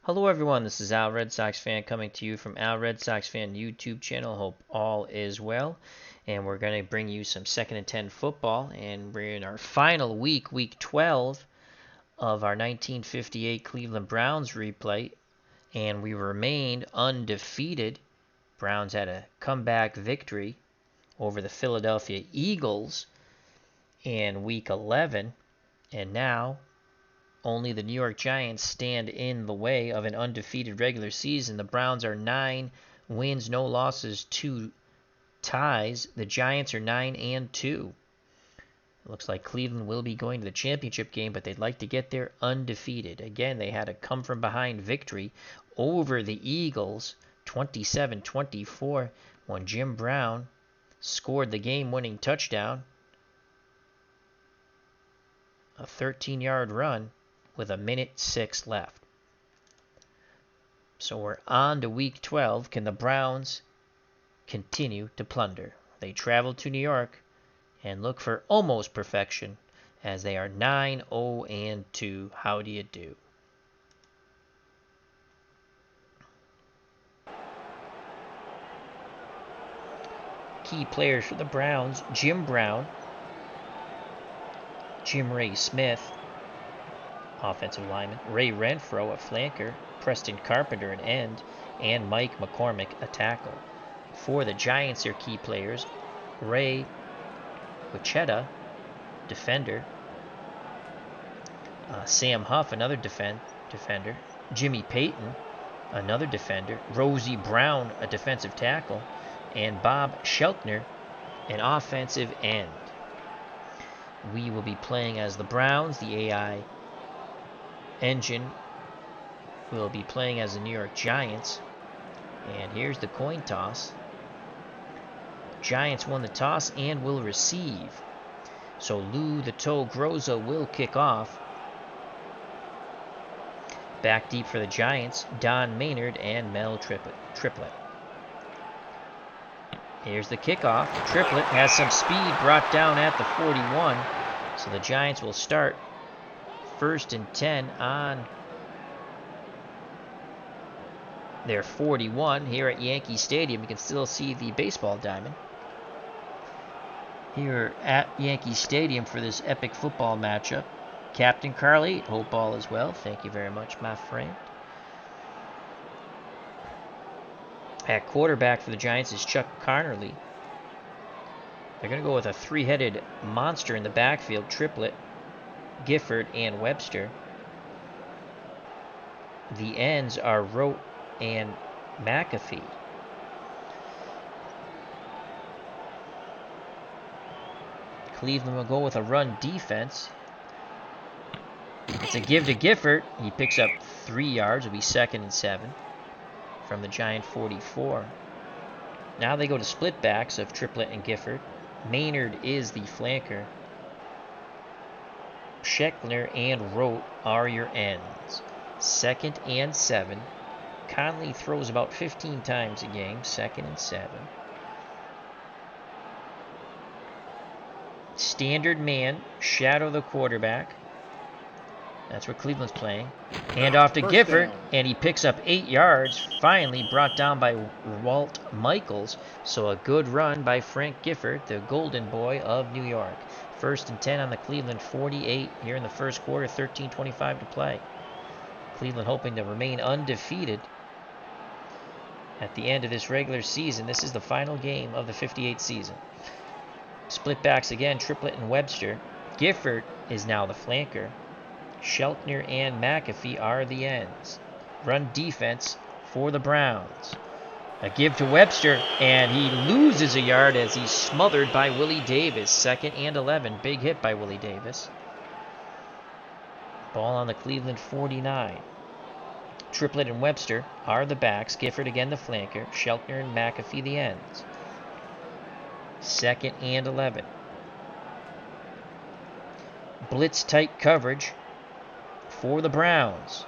Hello everyone, this is Al Red Sox Fan coming to you from Al Red Sox Fan YouTube channel. Hope all is well. And we're going to bring you some 2nd and 10 football. And we're in our final week, week 12 of our 1958 Cleveland Browns replay. And we remained undefeated. Browns had a comeback victory over the Philadelphia Eagles in week 11. And now only the New York Giants stand in the way of an undefeated regular season. The Browns are 9 wins, no losses, 2 ties. The Giants are 9-2. It looks like Cleveland will be going to the championship game, but they'd like to get there undefeated. Again, they had a come-from-behind victory over the Eagles, 27-24, when Jim Brown scored the game-winning touchdown, a 13-yard run, with 1:06 left. So we're on to week 12. Can the Browns continue to plunder? They travel to New York and look for almost perfection as they are 9-0-2. How do you do? Key players for the Browns: Jim Brown, Jim Ray Smith, offensive lineman, Ray Renfro, a flanker, Preston Carpenter, an end, and Mike McCormick, a tackle. For the Giants, their key players: Ray Wichetta, defender, Sam Huff, another defender, Jimmy Payton, another defender, Rosie Brown, a defensive tackle, and Bob Sheltner, an offensive end. We will be playing as the Browns. The AI engine will be playing as the New York Giants. And here's the coin toss. Giants won the toss and will receive. So Lou the Toe Groza will kick off. Back deep for the Giants, Don Maynard and Mel Triplett. Here's the kickoff. Triplett has some speed, brought down at the 41. So the Giants will start 1st and 10 on their 41 here at Yankee Stadium. You can still see the baseball diamond here at Yankee Stadium for this epic football matchup. Captain Carl 8, hope all is well. Thank you very much, my friend. At quarterback for the Giants is Chuck Connerly. They're going to go with a 3-headed monster in the backfield: Triplett, Gifford, and Webster. The ends are Rote and McAfee. Cleveland will go with a run defense. It's a give to Gifford. He picks up 3 yards. It'll be 2nd and 7 from the Giant 44. Now they go to split backs of Triplett and Gifford. Maynard is the flanker. Scheckler and Rote are your ends. 2nd and 7. Conley throws about 15 times a game. 2nd and 7. Standard man, shadow the quarterback. That's what Cleveland's playing. Hand off to Gifford, and he picks up 8 yards. Finally brought down by Walt Michaels. So a good run by Frank Gifford, the golden boy of New York. 1st and 10 on the Cleveland 48 here in the first quarter. 13:25 to play. Cleveland hoping to remain undefeated at the end of this regular season. This is the final game of the 58 season. Split backs again, Triplett and Webster. Gifford is now the flanker. Sheltner and McAfee are the ends. Run defense for the Browns. A give to Webster, and he loses a yard as he's smothered by Willie Davis. 2nd and 11. Big hit by Willie Davis. Ball on the Cleveland 49. Triplett and Webster are the backs. Gifford again the flanker. Sheltner and McAfee the ends. 2nd and 11. Blitz tight coverage for the Browns.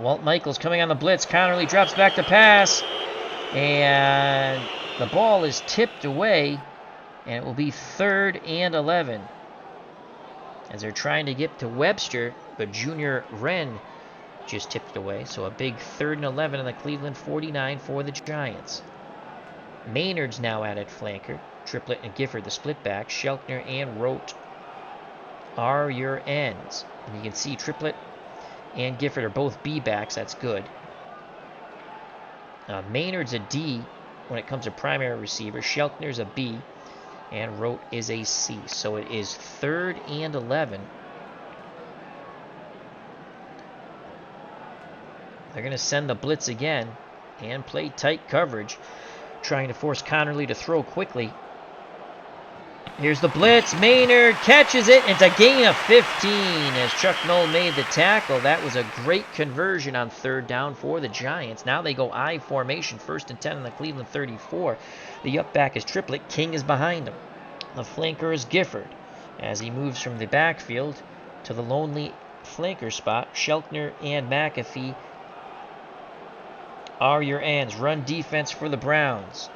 Walt Michaels coming on the blitz. Connerly drops back to pass, and the ball is tipped away, and it will be 3rd and 11 as they're trying to get to Webster, but Junior Wren just tipped it away. So a big 3rd and 11 on the Cleveland 49 for the Giants. Maynard's now at flanker. Triplett and Gifford the split back. Shelkner and Rote are your ends. And you can see Triplett and Gifford are both B backs. That's good. Maynard's a D when it comes to primary receiver. Shelkner's a B. And Rote is a C. So it is 3rd and 11. They're going to send the blitz again and play tight coverage, trying to force Connerly to throw quickly. Here's the blitz. Maynard catches it. It's a gain of 15 as Chuck Noll made the tackle. That was a great conversion on 3rd down for the Giants. Now they go I formation, 1st and 10 on the Cleveland 34. The up back is Triplett. King is behind him. The flanker is Gifford as he moves from the backfield to the lonely flanker spot. Shelkner and McAfee are your ends. Run defense for the Browns.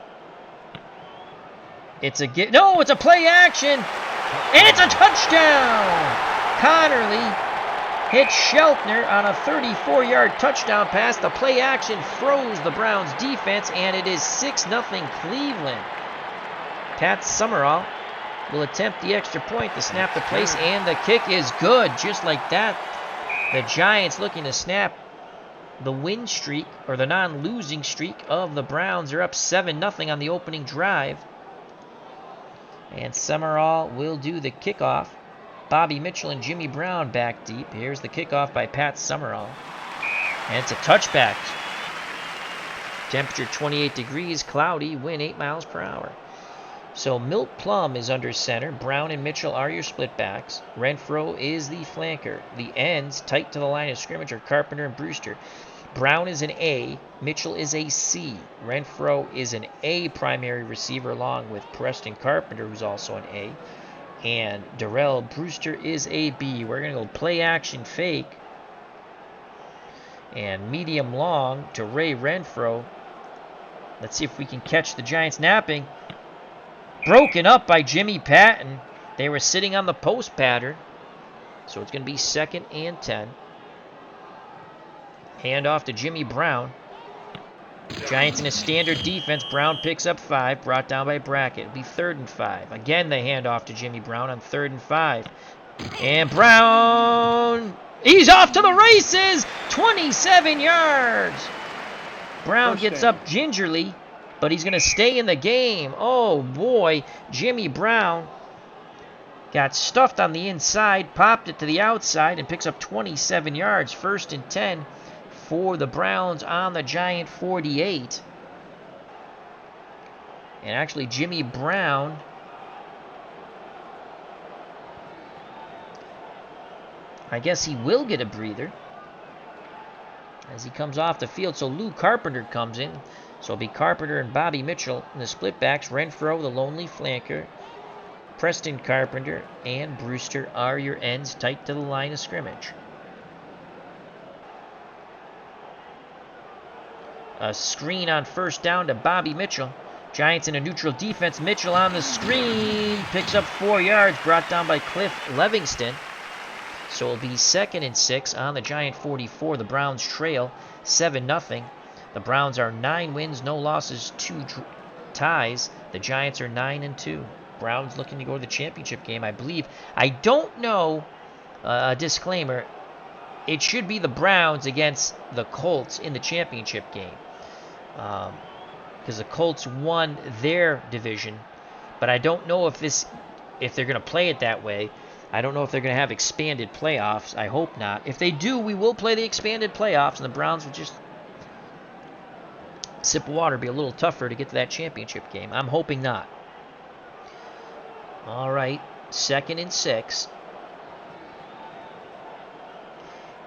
It's a it's a play action, and it's a touchdown. Connerly hits Shelkner on a 34-yard touchdown pass. The play action froze the Browns defense, and it is 6-0 Cleveland. Pat Summerall will attempt the extra point to snap the place, and the kick is good. Just like that, the Giants looking to snap the win streak, or the non-losing streak of the Browns. Are up 7-0 on the opening drive. And Summerall will do the kickoff. Bobby Mitchell and Jimmy Brown back deep. Here's the kickoff by Pat Summerall. And it's a touchback. Temperature 28 degrees, cloudy, wind 8 miles per hour. So Milt Plum is under center. Brown and Mitchell are your split backs. Renfro is the flanker. The ends tight to the line of scrimmage are Carpenter and Brewster. Brown is an A. Mitchell is a C. Renfro is an A primary receiver along with Preston Carpenter, who's also an A. And Darrell Brewster is a B. We're going to go play action fake. And medium long to Ray Renfro. Let's see if we can catch the Giants napping. Broken up by Jimmy Patton. They were sitting on the post pattern. So it's going to be 2nd and 10. Hand off to Jimmy Brown. Giants in a standard defense. Brown picks up 5, brought down by Brackett. It'll be 3rd and 5. Again, they hand off to Jimmy Brown on 3rd and 5. And Brown, he's off to the races. 27 yards. Brown gets up gingerly, but he's going to stay in the game. Oh, boy. Jimmy Brown got stuffed on the inside, popped it to the outside, and picks up 27 yards. 1st and 10 for the Browns on the Giant 48. And actually, Jimmy Brown I guess he will get a breather as he comes off the field. So Lou Carpenter comes in. So it'll be Carpenter and Bobby Mitchell in the split backs. Renfro, the lonely flanker. Preston Carpenter and Brewster are your ends tight to the line of scrimmage. A screen on 1st down to Bobby Mitchell. Giants in a neutral defense. Mitchell on the screen. Picks up 4 yards. Brought down by Cliff Levingston. So it'll be 2nd and 6 on the Giant 44. The Browns trail 7-0. The Browns are 9 wins, no losses, 2 ties. The Giants are 9-2. Browns looking to go to the championship game, I believe. I don't know. A disclaimer. It should be the Browns against the Colts in the championship game. Because the Colts won their division. But I don't know if they're going to play it that way. I don't know if they're going to have expanded playoffs. I hope not. If they do, we will play the expanded playoffs, and the Browns will just sip water, be a little tougher to get to that championship game. I'm hoping not. All right, 2nd and 6.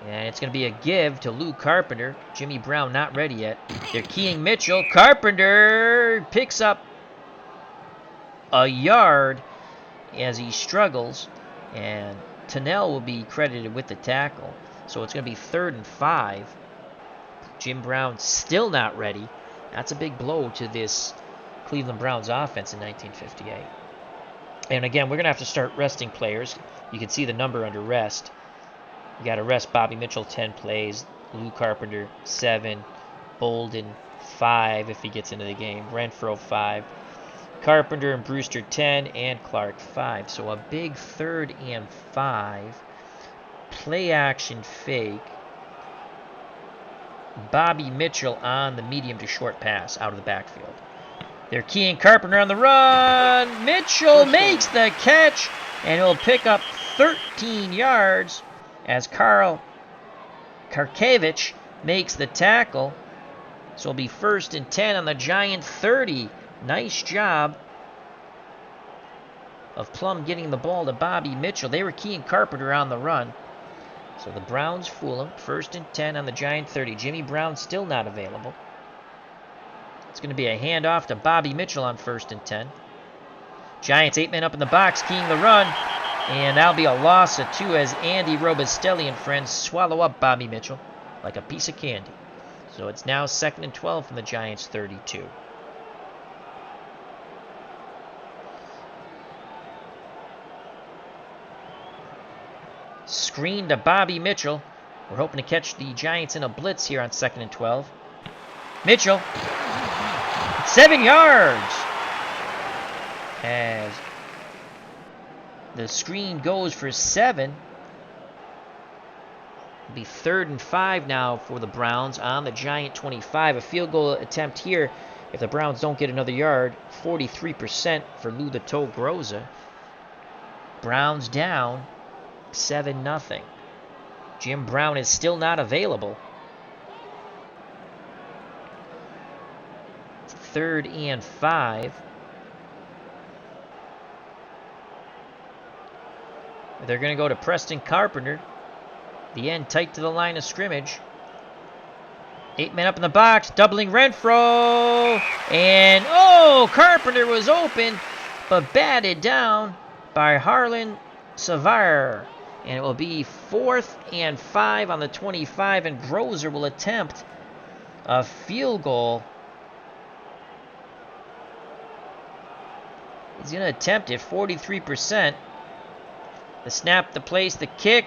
And it's going to be a give to Lou Carpenter. Jimmy Brown not ready yet. They're keying Mitchell. Carpenter picks up a yard as he struggles. And Tennell will be credited with the tackle. So it's going to be 3rd and 5. Jim Brown still not ready. That's a big blow to this Cleveland Browns offense in 1958. And again, we're going to have to start resting players. You can see the number under rest. You got to rest Bobby Mitchell 10 plays. Lou Carpenter, 7. Bolden, 5 if he gets into the game. Renfro, 5. Carpenter and Brewster, 10. And Clark, 5. So a big 3rd and 5. Play action fake. Bobby Mitchell on the medium to short pass out of the backfield. They're keying Carpenter on the run. Mitchell makes the catch, and he'll pick up 13 yards as Karl Karkevich makes the tackle. So it'll be 1st and 10 on the Giant 30. Nice job of Plum getting the ball to Bobby Mitchell. They were keying Carpenter on the run. So the Browns fool him. 1st and 10 on the Giant 30. Jimmy Brown still not available. It's going to be a handoff to Bobby Mitchell on 1st and 10. Giants 8 men up in the box, keying the run. And that'll be a loss of 2 as Andy Robustelli and friends swallow up Bobby Mitchell like a piece of candy. So it's now 2nd and 12 from the Giants 32. Screen to Bobby Mitchell. We're hoping to catch the Giants in a blitz here on 2nd and 12. Mitchell, 7 yards. As the screen goes for 7. It'll be 3rd and 5 now for the Browns on the Giant 25. A field goal attempt here if the Browns don't get another yard. 43% for Lou the Toe Groza. Browns down 7-0. Jim Brown is still not available. 3rd and 5. They're going to go to Preston Carpenter. The end tight to the line of scrimmage. 8 men up in the box, doubling Renfro. And, Carpenter was open, but batted down by Harlan Savard. And it will be 4th and 5 on the 25, and Grozer will attempt a field goal. He's going to attempt it, 43%. The snap, the place, the kick.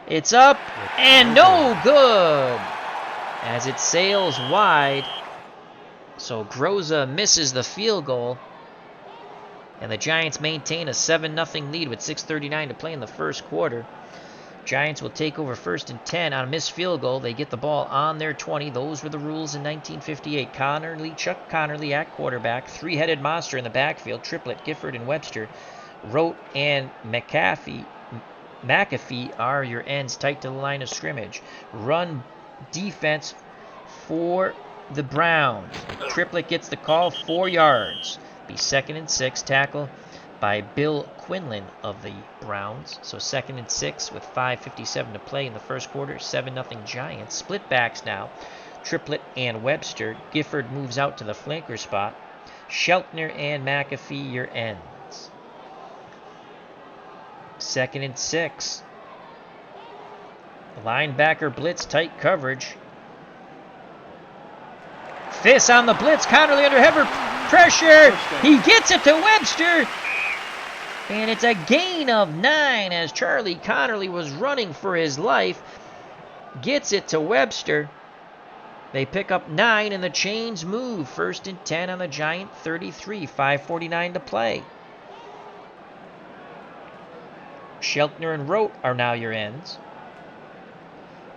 It's up and no good as it sails wide. So Groza misses the field goal. And the Giants maintain a 7-0 lead with 6:39 to play in the first quarter. Giants will take over 1st and 10 on a missed field goal. They get the ball on their 20. Those were the rules in 1958. Chuck Connerly at quarterback. 3-headed monster in the backfield. Triplet, Gifford, and Webster. Rote and McAfee are your ends tight to the line of scrimmage. Run defense for the Browns. Triplet gets the call, 4 yards. Be 2nd and 6, tackle by Bill Quinlan of the Browns. So 2nd and 6 with 5:57 to play in the first quarter. 7-0 Giants. Split backs now. Triplet and Webster. Gifford moves out to the flanker spot. Sheltner and McAfee your ends. 2nd and 6. Linebacker blitz, tight coverage. Fiss on the blitz. Connerly under heavy pressure. He gets it to Webster. And it's a gain of 9 as Charlie Connerly was running for his life. Gets it to Webster. They pick up 9 and the chains move. 1st and 10 on the Giant 33. 5:49 to play. Sheltner and Rote are now your ends.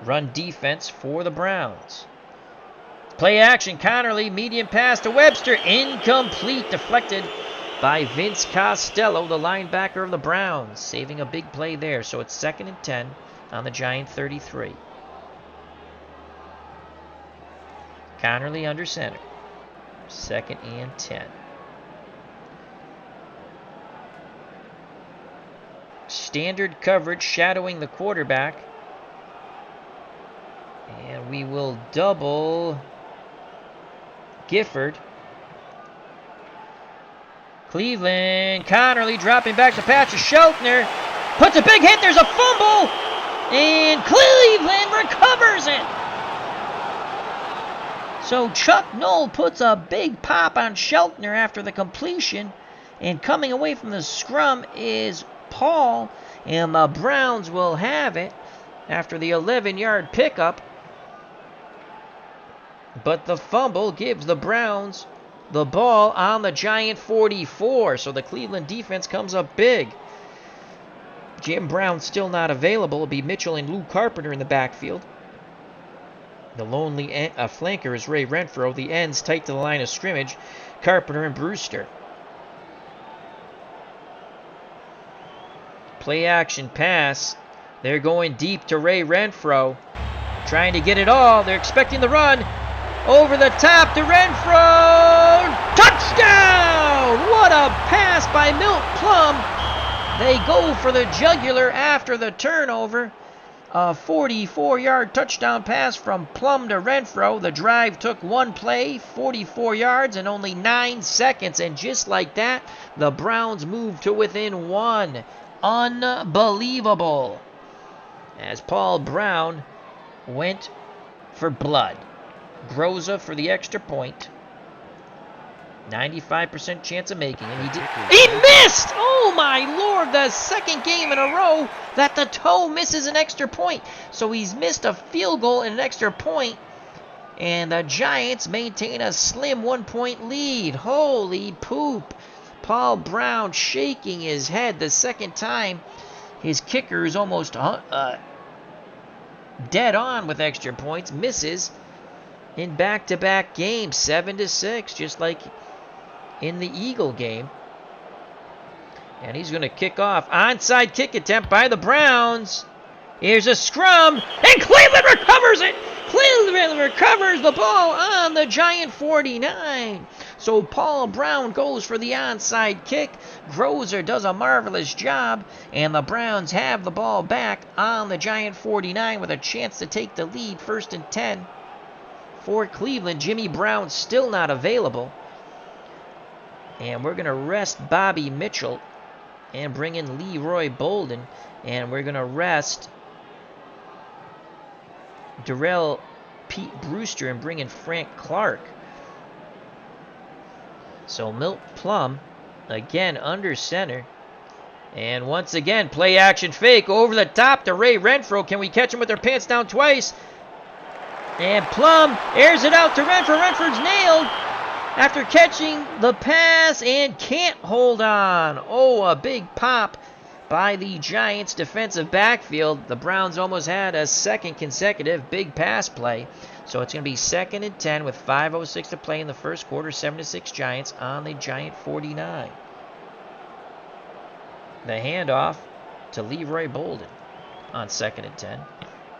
Run defense for the Browns. Play action, Connerly, medium pass to Webster, incomplete, deflected by Vince Costello, the linebacker of the Browns, saving a big play there. So it's 2nd and 10 on the Giant 33. Connerly under center. 2nd and 10. Standard coverage shadowing the quarterback. And we will double Gifford. Cleveland, Connerly dropping back to pass to Sheltner. Puts a big hit, there's a fumble. And Cleveland recovers it. So Chuck Noll puts a big pop on Sheltner after the completion. And coming away from the scrum is Paul, and the Browns will have it after the 11-yard pickup. but the fumble gives the Browns the ball on the Giant 44. So the Cleveland defense comes up big. Jim Brown still not available. It'll be Mitchell and Lou Carpenter in the backfield. The lonely flanker is Ray Renfro. The ends tight to the line of scrimmage, Carpenter and Brewster. Play action pass. They're going deep to Ray Renfro. Trying to get it all. They're expecting the run. Over the top to Renfro. Touchdown! What a pass by Milt Plum. They go for the jugular after the turnover. A 44-yard touchdown pass from Plum to Renfro. The drive took one play, 44 yards, and only 9 seconds. And just like that, the Browns moved to within one. Unbelievable. As Paul Brown went for blood. Groza for the extra point. 95% chance of making it. He missed! Oh my lord, the second game in a row that the toe misses an extra point. So he's missed a field goal and an extra point. And the Giants maintain a slim 1-point lead. Holy poop. Paul Brown shaking his head the second time. His kicker is almost dead on with extra points. Misses in back-to-back games. 7-6, just like in the Eagle game. And he's going to kick off. Onside kick attempt by the Browns. Here's a scrum, and Cleveland recovers it. Cleveland recovers the ball on the Giant 49. So Paul Brown goes for the onside kick. Grozer does a marvelous job, and the Browns have the ball back on the Giant 49 with a chance to take the lead. 1st and 10 for Cleveland. Jimmy Brown still not available. And we're going to rest Bobby Mitchell and bring in Leroy Bolden. And we're going to rest Darrell Pete Brewster and bring in Frank Clark. So Milt Plum, again under center. And once again, play action fake over the top to Ray Renfro. Can we catch him with their pants down twice? And Plum airs it out to Renfro. Renfro's nailed after catching the pass and can't hold on. Oh, a big pop by the Giants' defensive backfield. The Browns almost had a second consecutive big pass play. So it's going to be 2nd and 10 with 5:06 to play in the first quarter. 7-6 Giants on the Giant 49. The handoff to Leroy Bolden on 2nd and 10.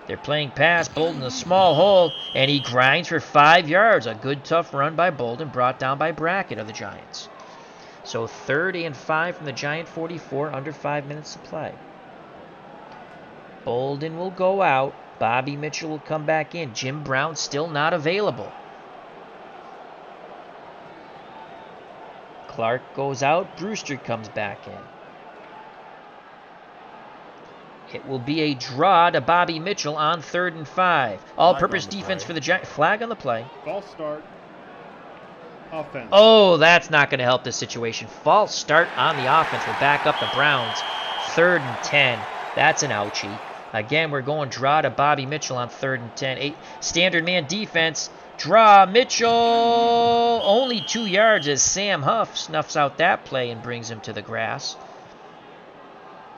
They're playing pass. Bolden a small hole, and he grinds for 5 yards. A good tough run by Bolden, brought down by Brackett of the Giants. So 3rd and 5 from the Giant 44, under 5 minutes to play. Bolden will go out. Bobby Mitchell will come back in. Jim Brown still not available. Clark goes out. Brewster comes back in. It will be a draw to Bobby Mitchell on 3rd and 5. All-purpose defense for the Giants. Flag on the play. False start. Offense. Oh, that's not going to help this situation. False start on the offense will back up the Browns. 3rd and 10. That's an ouchie. Again, we're going draw to Bobby Mitchell on 3rd and 10. 8 standard man defense. Draw. Mitchell. Only 2 yards as Sam Huff snuffs out that play and brings him to the grass.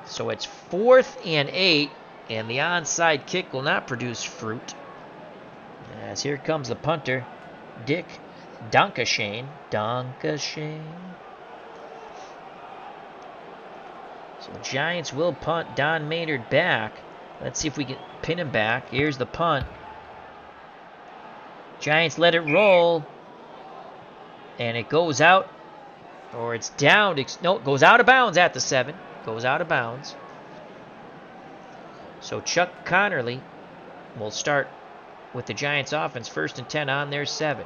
So it's 4th and 8, and the onside kick will not produce fruit. As here comes the punter, Dick Donkashane. So the Giants will punt Don Maynard back. Let's see if we can pin him back. Here's the punt. Giants let it roll. And it goes out. Or it's down. No, it goes out of bounds at the 7. Goes out of bounds. So Chuck Connerly will start with the Giants offense. 1st and 10 on their 7.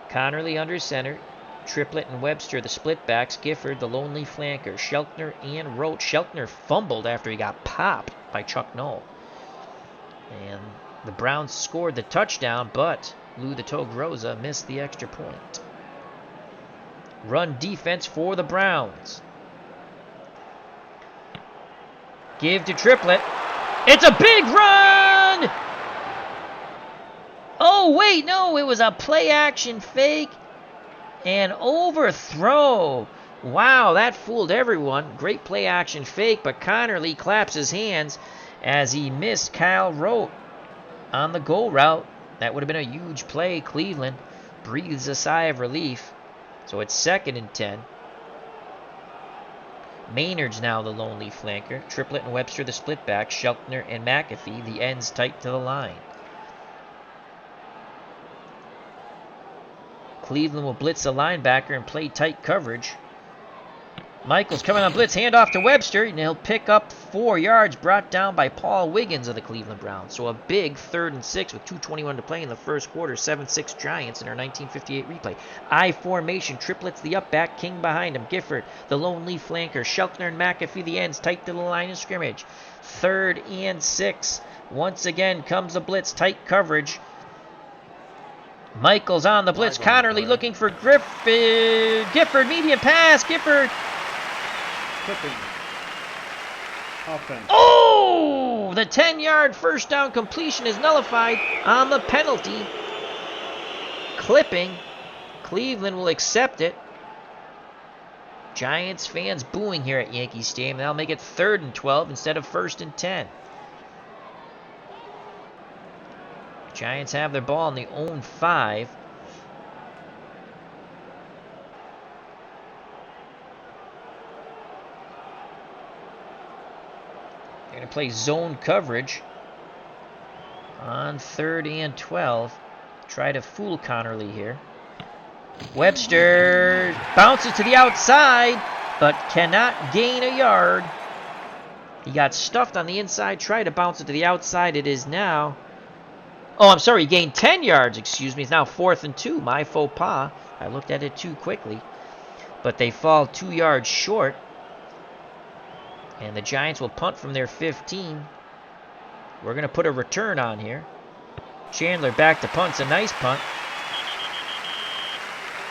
Connerly under center. Triplett and Webster, the split backs. Gifford, the lonely flanker. Sheltner and Roach. Sheltner fumbled after he got popped by Chuck Noll. And the Browns scored the touchdown, but Lou the Toe Groza missed the extra point. Run defense for the Browns. Give to Triplett. It's a big run! wait, no, it was a play-action fake and overthrow. Wow, that fooled everyone. Great play-action fake, but Connerly claps his hands as he missed Kyle Rote on the goal route. That would have been a huge play. Cleveland breathes a sigh of relief. So it's 2nd and 10. Maynard's now the lonely flanker. Triplett and Webster the split back. Sheltner and McAfee the ends tight to the line. Cleveland will blitz the linebacker and play tight coverage. Michaels coming on blitz, handoff to Webster, and he'll pick up 4 yards, brought down by Paul Wiggins of the Cleveland Browns. So a big 3rd and 6 with 2:21 to play in the first quarter. 7-6 Giants in our 1958 replay. I formation, triplets the up back, King behind him, Gifford the lonely flanker, Sheltner and McAfee the ends tight to the line of scrimmage. 3rd and 6. Once again comes the blitz, tight coverage. Michaels on the blitz, Connerly looking for Gifford, medium pass, Gifford. Clipping. Offense. Oh! The 10-yard first down completion is nullified on the penalty. Clipping. Cleveland will accept it. Giants fans booing here at Yankee Stadium. That'll make it 3rd and 12 instead of 1st and 10. Giants have their ball on the own 5. They're going to play zone coverage on 3rd and 12. Try to fool Connerly here. Webster bounces to the outside, but cannot gain a yard. He got stuffed on the inside, tried to bounce it to the outside. It is now... Oh, I'm sorry, he gained 10 yards, excuse me. It's now 4th and 2. My faux pas. I looked at it too quickly. But they fall 2 yards short. And the Giants will punt from their 15. We're going to put a return on here. Chandler back to punt. It's a nice punt.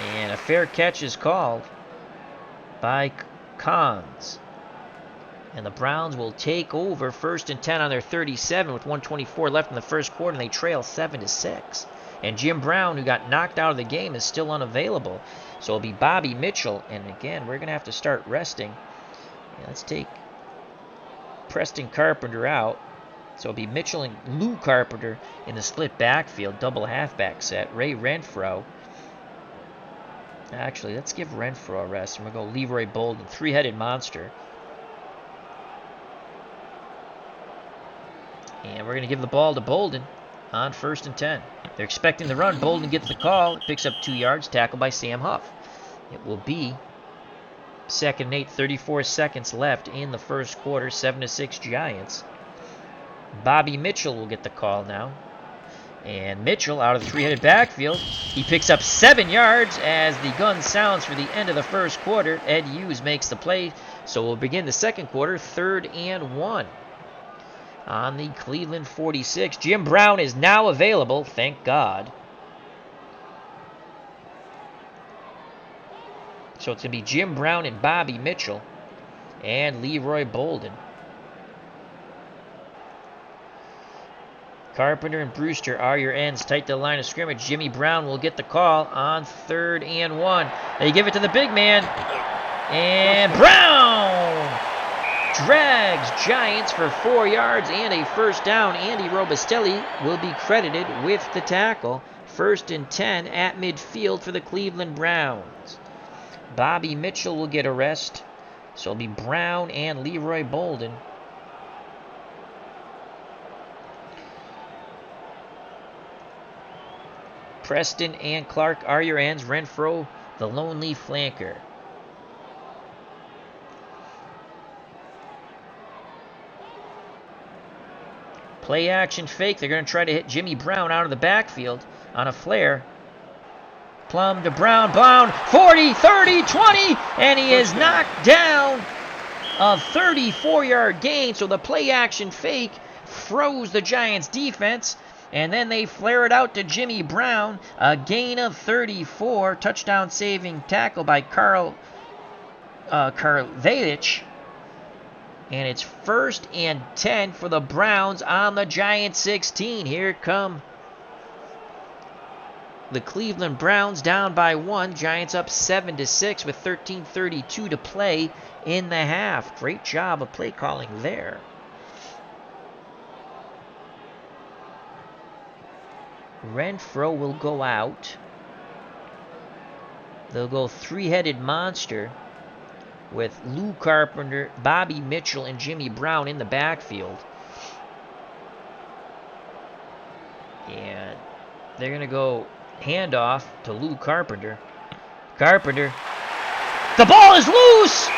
And a fair catch is called by Cons. And the Browns will take over 1st and 10 on their 37 with 1:24 left in the first quarter, and they trail 7-6. And Jim Brown, who got knocked out of the game, is still unavailable. So it'll be Bobby Mitchell. And again, we're going to have to start resting. And let's take Preston Carpenter out. So it'll be Mitchell and Lou Carpenter in the split backfield, double halfback set. Ray Renfro. Actually, let's give Renfro a rest. And we're going to go Leroy Bolden, 3-headed monster. And we're going to give the ball to Bolden on 1st and 10. They're expecting the run. Bolden gets the call. It picks up 2 yards, tackled by Sam Huff. It will be 2nd and 8, 34 seconds left in the first quarter, 7-6 Giants. Bobby Mitchell will get the call now. And Mitchell out of the 3-headed backfield. He picks up 7 yards as the gun sounds for the end of the first quarter. Ed Hughes makes the play. So we'll begin the second quarter, 3rd and 1. On the Cleveland 46. Jim Brown is now available, thank God. So it's going to be Jim Brown and Bobby Mitchell and Leroy Bolden. Carpenter and Brewster are your ends, tight to the line of scrimmage. Jimmy Brown will get the call on 3rd and 1. They give it to the big man. And Brown drags Giants for 4 yards and a first down. Andy Robustelli will be credited with the tackle. 1st and 10 at midfield for the Cleveland Browns. Bobby Mitchell will get a rest. So it'll be Brown and Leroy Bolden. Preston and Clark are your ends. Renfro, the lonely flanker. Play action fake. They're going to try to hit Jimmy Brown out of the backfield on a flare. Plum to Brown. Brown, 40, 30, 20, and he is knocked down. A 34-yard gain. So the play action fake froze the Giants' defense. And then they flare it out to Jimmy Brown. A gain of 34. Touchdown saving tackle by Karl Karlevich. And it's 1st and 10 for the Browns on the Giants 16. Here come The Cleveland Browns down by 1. Giants up 7-6 with 13:32 to play in the half. Great job of play calling there. Renfro will go out. They'll go three-headed monster with Lou Carpenter, Bobby Mitchell, and Jimmy Brown in the backfield. And they're going to go handoff to Lou Carpenter. Carpenter. The ball is loose!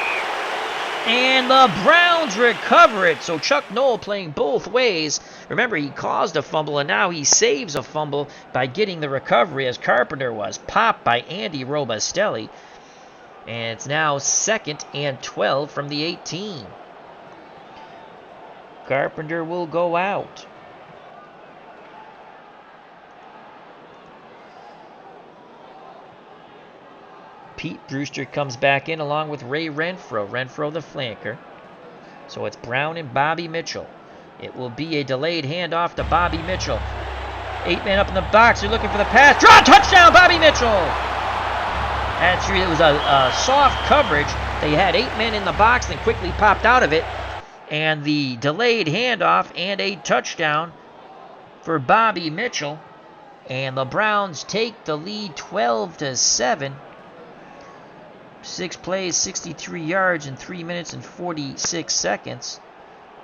And the Browns recover it. So Chuck Noll playing both ways. Remember, he caused a fumble, and now he saves a fumble by getting the recovery as Carpenter was popped by Andy Robustelli. And it's now 2nd and 12 from the 18. Carpenter will go out. Pete Brewster comes back in along with Ray Renfro. Renfro the flanker. So it's Brown and Bobby Mitchell. It will be a delayed handoff to Bobby Mitchell. 8-man up in the box. They're looking for the pass. Draw touchdown, Bobby Mitchell! Actually, it was a soft coverage. They had 8 men in the box, then quickly popped out of it. And the delayed handoff and a touchdown for Bobby Mitchell. And the Browns take the lead 12-7. 6 plays, 63 yards in 3 minutes and 46 seconds.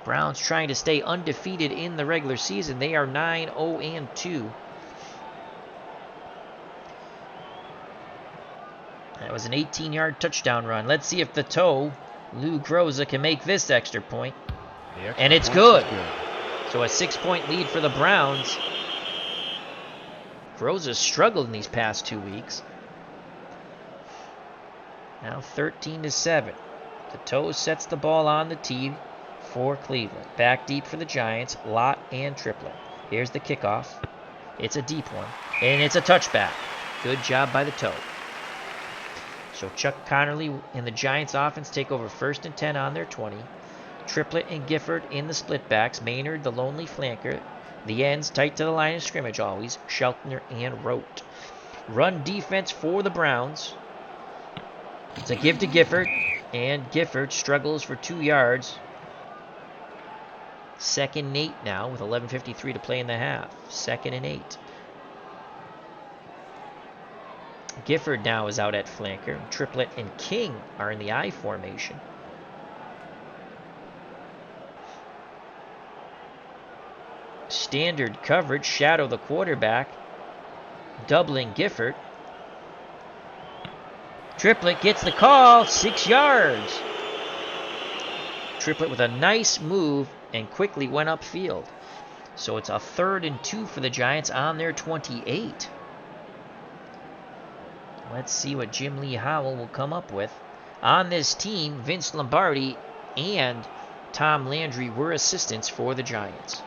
Browns trying to stay undefeated in the regular season. They are 9-0-2. That was an 18-yard touchdown run. Let's see if the toe, Lou Groza, can make this extra point. And it's good. So a 6-point lead for the Browns. Groza struggled in these past 2 weeks. Now 13-7. The toe sets the ball on the tee for Cleveland. Back deep for the Giants, Lott and Triplett. Here's the kickoff. It's a deep one, and it's a touchback. Good job by the toe. So Chuck Connerly and the Giants offense take over 1st and 10 on their 20. Triplett and Gifford in the split backs. Maynard, the lonely flanker. The ends tight to the line of scrimmage always. Sheltner and Rote. Run defense for the Browns. It's a give to Gifford, and Gifford struggles for 2 yards. 2nd and 8 now with 11:53 to play in the half. 2nd and 8. Gifford now is out at flanker. Triplett and King are in the I formation. Standard coverage, shadow the quarterback, doubling Gifford. Triplett gets the call, 6 yards. Triplett with a nice move and quickly went upfield. So it's a 3rd and 2 for the Giants on their 28. Let's see what Jim Lee Howell will come up with. On this team, Vince Lombardi and Tom Landry were assistants for the Giants.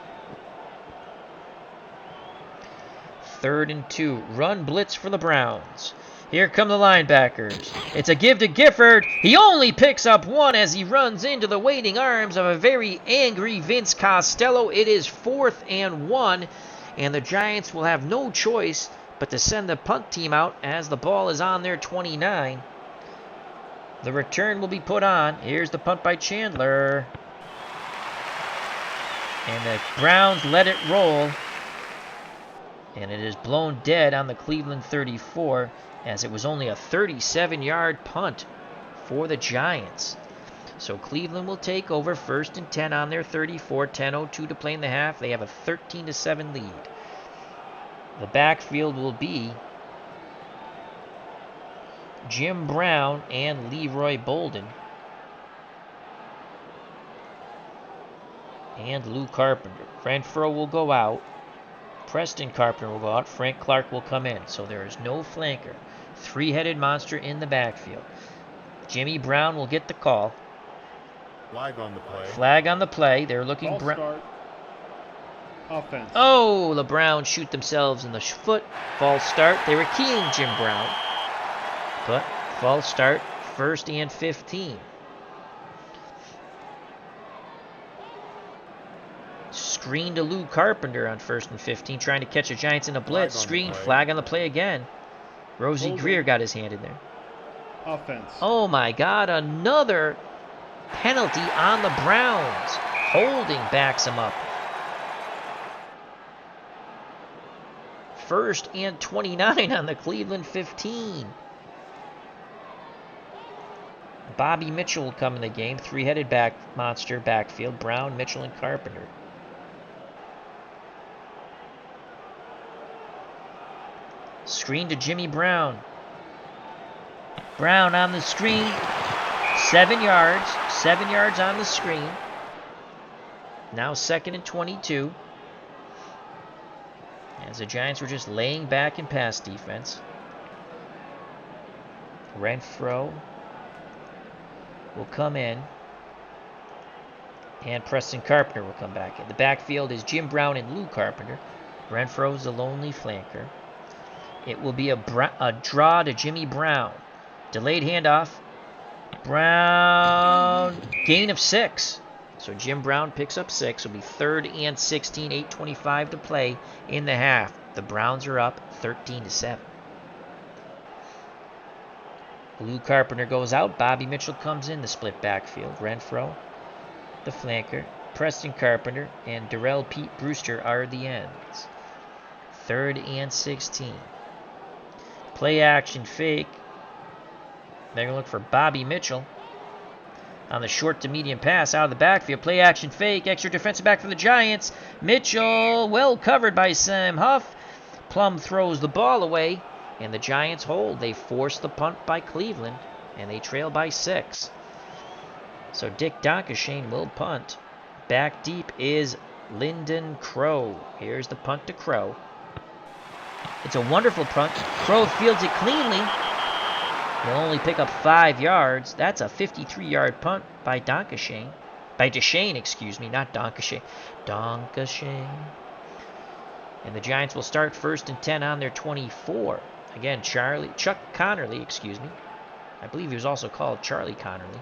3rd and 2. Run blitz for the Browns. Here come the linebackers. It's a give to Gifford. He only picks up 1 as he runs into the waiting arms of a very angry Vince Costello. It is 4th and 1, and the Giants will have no choice but to send the punt team out as the ball is on their 29. The return will be put on. Here's the punt by Chandler. And the Browns let it roll. And it is blown dead on the Cleveland 34 as it was only a 37-yard punt for the Giants. So Cleveland will take over 1st and 10 on their 34, 10:02 to play in the half. They have a 13-7 lead. The backfield will be Jim Brown and Leroy Bolden. And Lou Carpenter. Renfro will go out. Preston Carpenter will go out. Frank Clark will come in. So there is no flanker. 3-headed monster in the backfield. Jimmy Brown will get the call. Flag on the play. Flag on the play. They're looking. Start. Offense. Oh, the Browns shoot themselves in the foot. False start. They were keying Jim Brown. But false start. 1st and 15. Screen to Lou Carpenter on 1st and 15, trying to catch the Giants in a blitz. Screen, play. flag on the play again. Rosie Holding. Greer got his hand in there. Offense. Oh my God, another penalty on the Browns. Holding backs him up. 1st and 29 on the Cleveland 15. Bobby Mitchell will come in the game. Three-headed monster backfield. Brown, Mitchell, and Carpenter. Screen to Jimmy Brown. Brown on the screen. 7 yards. 7 yards on the screen. Now 2nd and 22. As the Giants were just laying back in pass defense. Renfro will come in. And Preston Carpenter will come back in. The backfield is Jim Brown and Lou Carpenter. Renfro's the lonely flanker. It will be a draw to Jimmy Brown. Delayed handoff. Brown. Gain of 6. So Jim Brown picks up 6. It'll be 3rd and 16. 8:25 to play in the half. The Browns are up 13-7. Lou Carpenter goes out. Bobby Mitchell comes in the split backfield. Renfro, the flanker. Preston Carpenter and Darrell Pete Brewster are the ends. 3rd and 16. Play action fake. They're going to look for Bobby Mitchell. On the short to medium pass out of the backfield. Play action fake. Extra defensive back for the Giants. Mitchell well covered by Sam Huff. Plum throws the ball away. And the Giants hold. They force the punt by Cleveland. And they trail by 6. So Dick Donkashane will punt. Back deep is Lyndon Crow. Here's the punt to Crow. It's a wonderful punt. Crow fields it cleanly. He'll only pick up 5 yards. That's a 53-yard punt by Donkashane. By Deshane, excuse me, not Donkashane. Donkashane. And the Giants will start 1st and 10 on their 24. Again, Chuck Connerly, excuse me. I believe he was also called Charlie Connerly.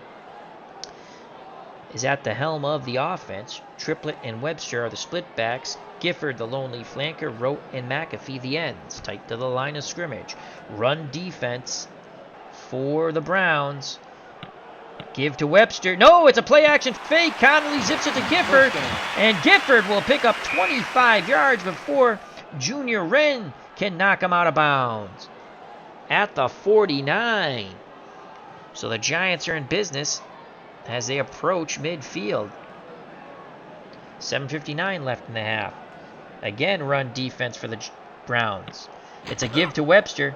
Is at the helm of the offense. Triplett and Webster are the split backs. Gifford, the lonely flanker. Rote and McAfee, the ends. Tight to the line of scrimmage. Run defense for the Browns. Give to Webster. No, it's a play action fake. Connolly zips it to Gifford. And Gifford will pick up 25 yards before Junior Wren can knock him out of bounds. At the 49. So the Giants are in business as they approach midfield. 7:59 left in the half. Again, run defense for the Browns. It's a give to Webster.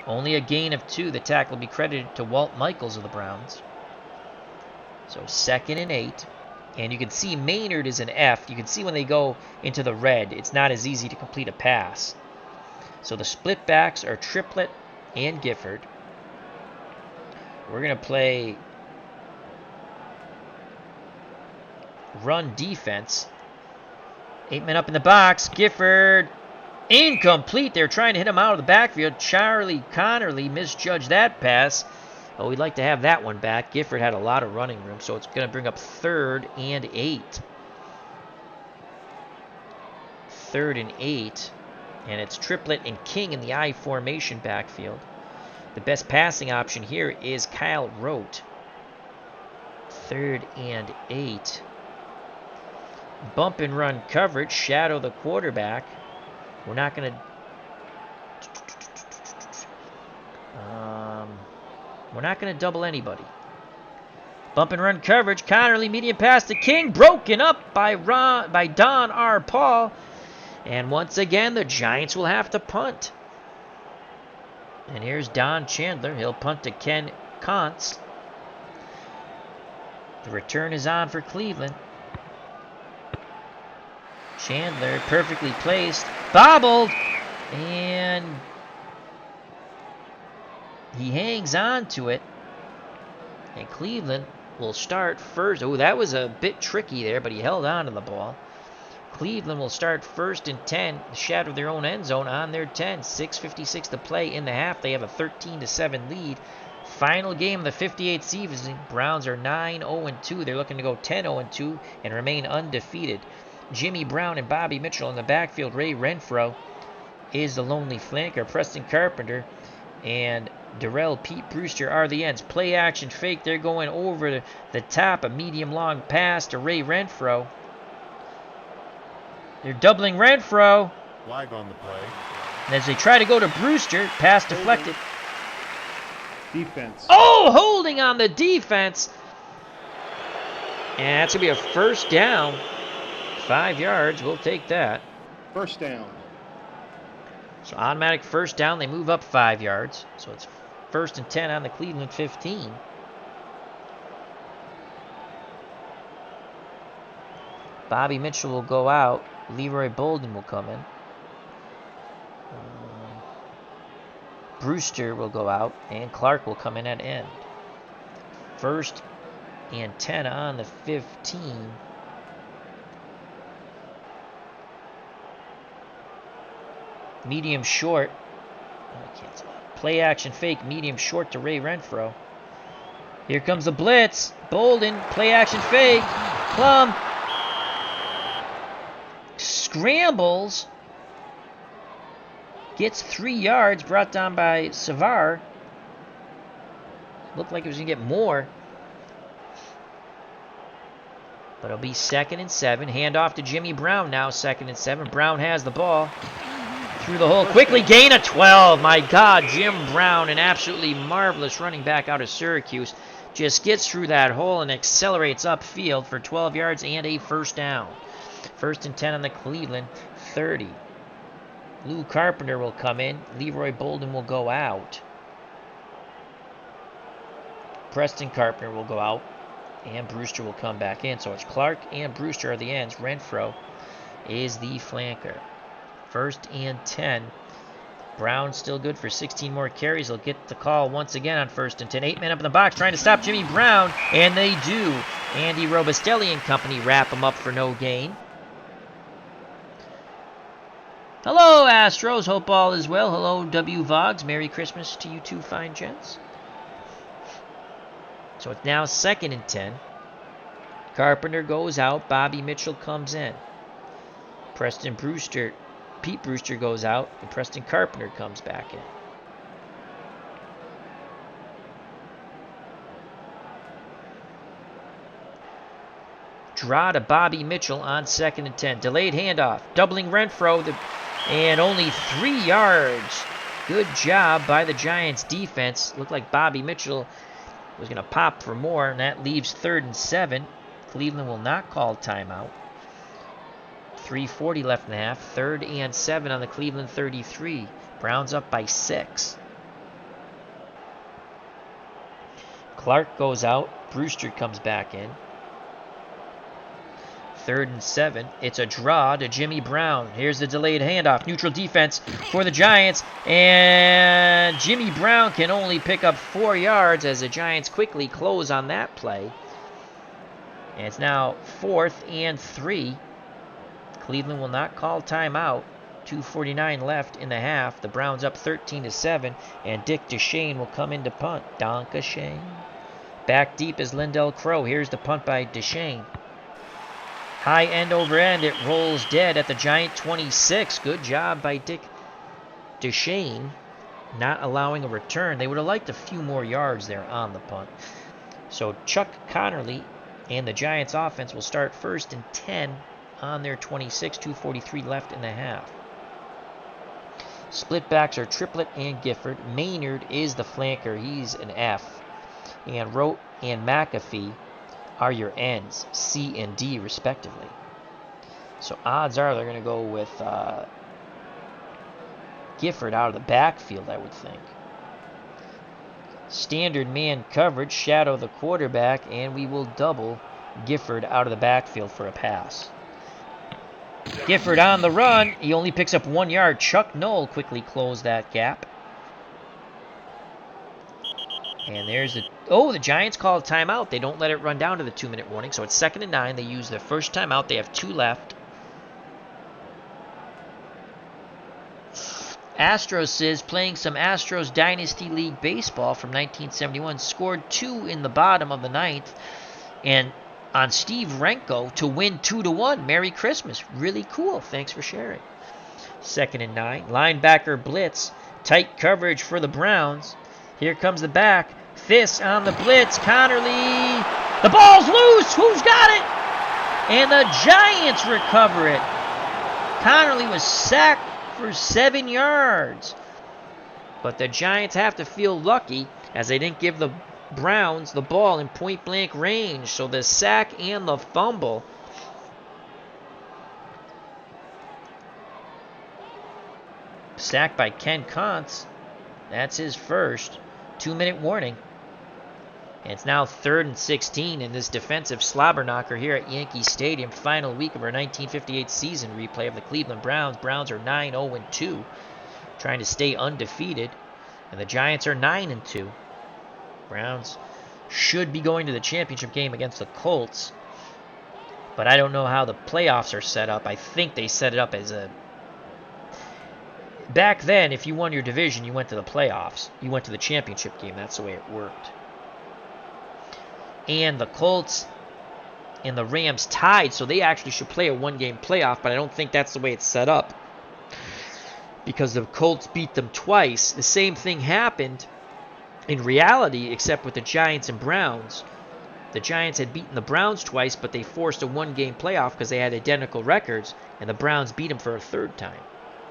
Only a gain of 2. The tackle will be credited to Walt Michaels of the Browns. So 2nd and 8. And you can see Maynard is an F. You can see when they go into the red, it's not as easy to complete a pass. So the split backs are Triplett and Gifford. We're going to play run defense. 8 men up in the box. Gifford. Incomplete. They're trying to hit him out of the backfield. Charlie Connerly misjudged that pass. Oh, we'd like to have that one back. Gifford had a lot of running room, so it's going to bring up 3rd and 8. 3rd and 8. And it's Triplett and King in the I formation backfield. The best passing option here is Kyle Rote. 3rd and 8. Bump and run coverage. Shadow the quarterback. We're not going to... We're not going to double anybody. Bump and run coverage. Connerly, medium pass to King. Broken up by Don R. Paul. And once again, the Giants will have to punt. And here's Don Chandler. He'll punt to Ken Kontz. The return is on for Cleveland. Chandler, perfectly placed. Bobbled. And he hangs on to it. And Cleveland will start first. Oh, that was a bit tricky there, but he held on to the ball. Cleveland will start 1st and 10, shadow their own end zone on their 10. 6:56 to play in the half. They have a 13-7 lead. Final game of the 58th season. Browns are 9-0-2. They're looking to go 10-0-2 and remain undefeated. Jimmy Brown and Bobby Mitchell in the backfield. Ray Renfro is the lonely flanker. Preston Carpenter and Darrell Pete Brewster are the ends. Play action fake. They're going over the top. A medium long pass to Ray Renfro. They're doubling Renfro. Flag on the play. And as they try to go to Brewster, pass deflected. Defense. Oh, holding on the defense. And that's going to be a first down. 5 yards. We'll take that. First down. So automatic first down. They move up 5 yards. So it's 1st and 10 on the Cleveland 15. Bobby Mitchell will go out. Leroy Bolden will come in. Brewster will go out. And Clark will come in at end. 1st and 10 on the 15. Medium short. Oh, cancel that. Play action fake. Medium short to Ray Renfro. Here comes the blitz. Bolden. Play action fake. Plum. Scrambles. Gets 3 yards. Brought down by Savar. Looked like it was going to get more. But it'll be 2nd and 7. Hand off to Jimmy Brown now. 2nd and 7. Brown has the ball. Through the hole. Quickly gain of 12. My God, Jim Brown, an absolutely marvelous running back out of Syracuse, just gets through that hole and accelerates upfield for 12 yards and a first down. 1st and 10 on the Cleveland 30. Lou Carpenter will come in. Leroy Bolden will go out. Preston Carpenter will go out. And Brewster will come back in. So it's Clark and Brewster are the ends. Renfro is the flanker. 1st and 10. Brown still good for 16 more carries. He'll get the call once again on 1st and 10. 8 men up in the box trying to stop Jimmy Brown. And they do. Andy Robustelli and company wrap him up for no gain. Hello, Astros. Hope all is well. Hello, W. Vogs. Merry Christmas to you two fine gents. So it's now 2nd and 10. Carpenter goes out. Bobby Mitchell comes in. Pete Brewster goes out, and Preston Carpenter comes back in. Draw to Bobby Mitchell on 2nd and 10. Delayed handoff. Doubling Renfro, and only 3 yards. Good job by the Giants defense. Looked like Bobby Mitchell was going to pop for more, and that leaves 3rd and 7. Cleveland will not call timeout. 3:40 left in the half. 3rd and 7 on the Cleveland 33. Browns up by 6. Clark goes out. Brewster comes back in. 3rd and 7. It's a draw to Jimmy Brown. Here's the delayed handoff. Neutral defense for the Giants. And Jimmy Brown can only pick up 4 yards as the Giants quickly close on that play. And it's now 4th and 3. Cleveland will not call timeout. 2:49 left in the half. The Browns up 13-7. And Dick Deshane will come in to punt. Donka Shane. Back deep is Lindell Crow. Here's the punt by Deshane. High end over end. It rolls dead at the Giant 26. Good job by Dick Deshane. Not allowing a return. They would have liked a few more yards there on the punt. So Chuck Connerly and the Giants offense will start 1st and 10 on their 26. 2:43 left in the half. Split backs are Triplett and Gifford. Maynard is the flanker. He's an F. And Rote and McAfee are your ends, C and D respectively. So odds are they're going to go with Gifford out of the backfield, I would think. Standard man coverage, shadow the quarterback, and we will double Gifford out of the backfield for a pass. Gifford on the run. He only picks up 1 yard. Chuck Knoll quickly closed that gap. And there's the Giants call a timeout. They don't let it run down to the 2-minute warning. So it's 2nd and 9. They use their first timeout. They have 2 left. Astros is playing some Astros Dynasty League baseball from 1971. Scored 2 in the bottom of the 9th. And on Steve Renko to win 2-1. Merry Christmas. Really cool. Thanks for sharing. 2nd and 9. Linebacker blitz. Tight coverage for the Browns. Here comes the back. Fisk on the blitz. Connerly. The ball's loose. Who's got it? And the Giants recover it. Connerly was sacked for 7 yards. But the Giants have to feel lucky as they didn't give the Browns the ball in point-blank range. So the sack and the fumble. Sacked by Ken Kontz. That's his first. 2-minute warning. And it's now 3rd and 16 in this defensive slobber knocker here at Yankee Stadium. Final week of our 1958 season replay of the Cleveland Browns. Browns are 9-0-2, trying to stay undefeated. And the Giants are 9-2. Browns should be going to the championship game against the Colts. But I don't know how the playoffs are set up. I think they set it up as a... Back then, if you won your division, you went to the playoffs. You went to the championship game. That's the way it worked. And the Colts and the Rams tied, so they actually should play a one-game playoff, but I don't think that's the way it's set up because the Colts beat them twice. The same thing happened in reality, except with the Giants and Browns. The Giants had beaten the Browns twice, but they forced a one-game playoff because they had identical records, and the Browns beat them for a third time.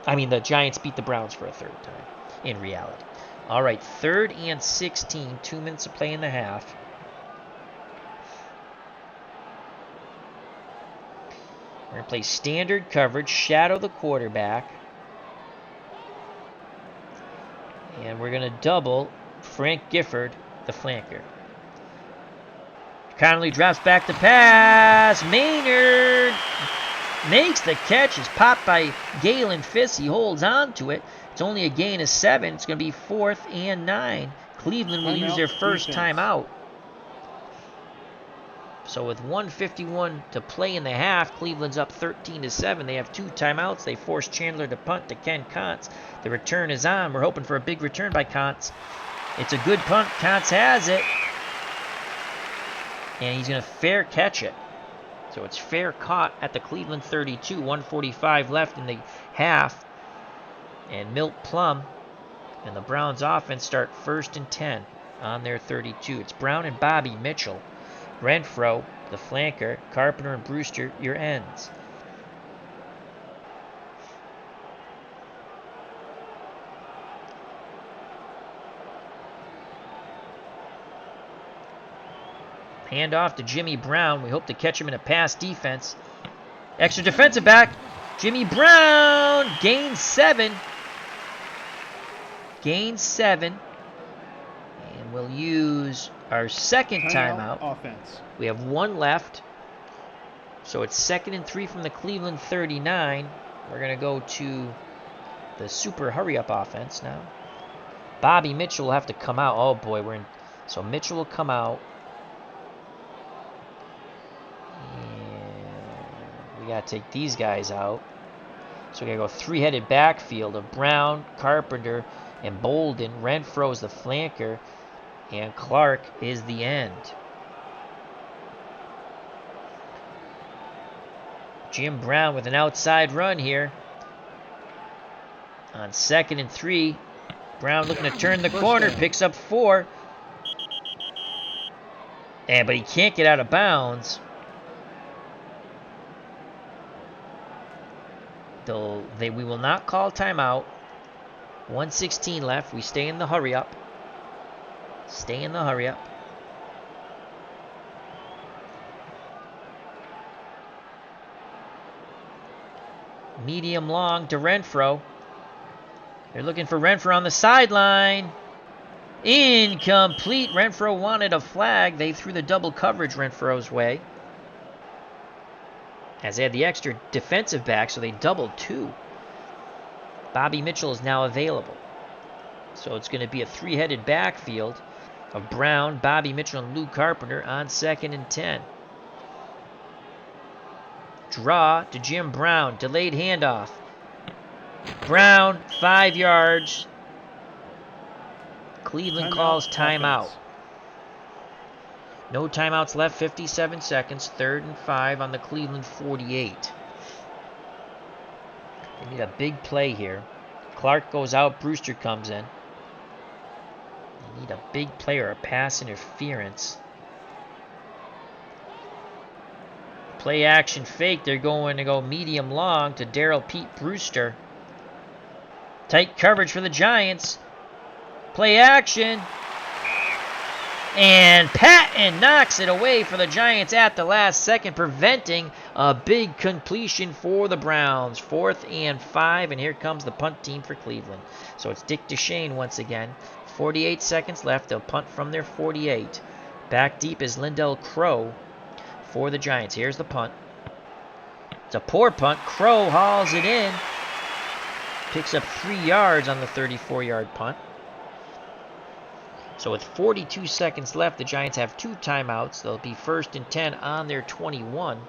I mean, the Giants beat the Browns for a third time in reality. All right, 3rd and 16, 2 minutes to play in the half. We're going to play standard coverage, shadow the quarterback. And we're going to double Frank Gifford, the flanker. Connerly drops back to pass. Maynard makes the catch. It's popped by Galen Fisk. He holds on to it. It's only a gain of 7. It's going to be 4th and 9. Cleveland will use their first timeout. So with 1:51 to play in the half, Cleveland's up 13-7. They have 2 timeouts. They force Chandler to punt to Ken Kontz. The return is on. We're hoping for a big return by Kontz. It's a good punt. Kontz has it. And he's going to fair catch it. So it's fair caught at the Cleveland 32. 1:45 left in the half. And Milt Plum and the Browns offense start 1st and 10 on their 32. It's Brown and Bobby Mitchell. Renfro, the flanker, Carpenter and Brewster, your ends. Hand off to Jimmy Brown. We hope to catch him in a pass defense. Extra defensive back. Jimmy Brown gains 7. Gains 7. And we'll use our second timeout. Offense. We have 1 left. So it's 2nd and 3 from the Cleveland 39. We're going to go to the super hurry-up offense now. Bobby Mitchell will have to come out. Oh, boy. So Mitchell will come out. And we got to take these guys out. So we're going to go 3-headed backfield of Brown, Carpenter, and Bolden. Renfro is the flanker. And Clark is the end. Jim Brown with an outside run here. On 2nd and 3. Brown looking to turn the corner. Picks up 4. But he can't get out of bounds. We will not call timeout. 1:16 left. We stay in the hurry up. Stay in the hurry up. Medium long to Renfro. They're looking for Renfro on the sideline. Incomplete. Renfro wanted a flag. They threw the double coverage Renfro's way. As they had the extra defensive back, so they doubled 2. Bobby Mitchell is now available. So it's going to be a 3-headed backfield of Brown, Bobby Mitchell, and Lou Carpenter on 2nd and 10. Draw to Jim Brown. Delayed handoff. Brown, 5 yards. Cleveland calls timeout. No timeouts left, 57 seconds. 3rd and 5 on the Cleveland 48. They need a big play here. Clark goes out, Brewster comes in. They need a big play or a pass interference. Play action fake. They're going to go medium long to Darrell Pete Brewster. Tight coverage for the Giants. Play action. And Patton knocks it away for the Giants at the last second, preventing a big completion for the Browns. 4th and 5, and here comes the punt team for Cleveland. So it's Dick Duchesne once again. 48 seconds left. They'll punt from their 48. Back deep is Lindell Crow for the Giants. Here's the punt. It's a poor punt. Crow hauls it in. Picks up 3 yards on the 34-yard punt. So with 42 seconds left, the Giants have 2 timeouts. They'll be 1st and 10 on their 21.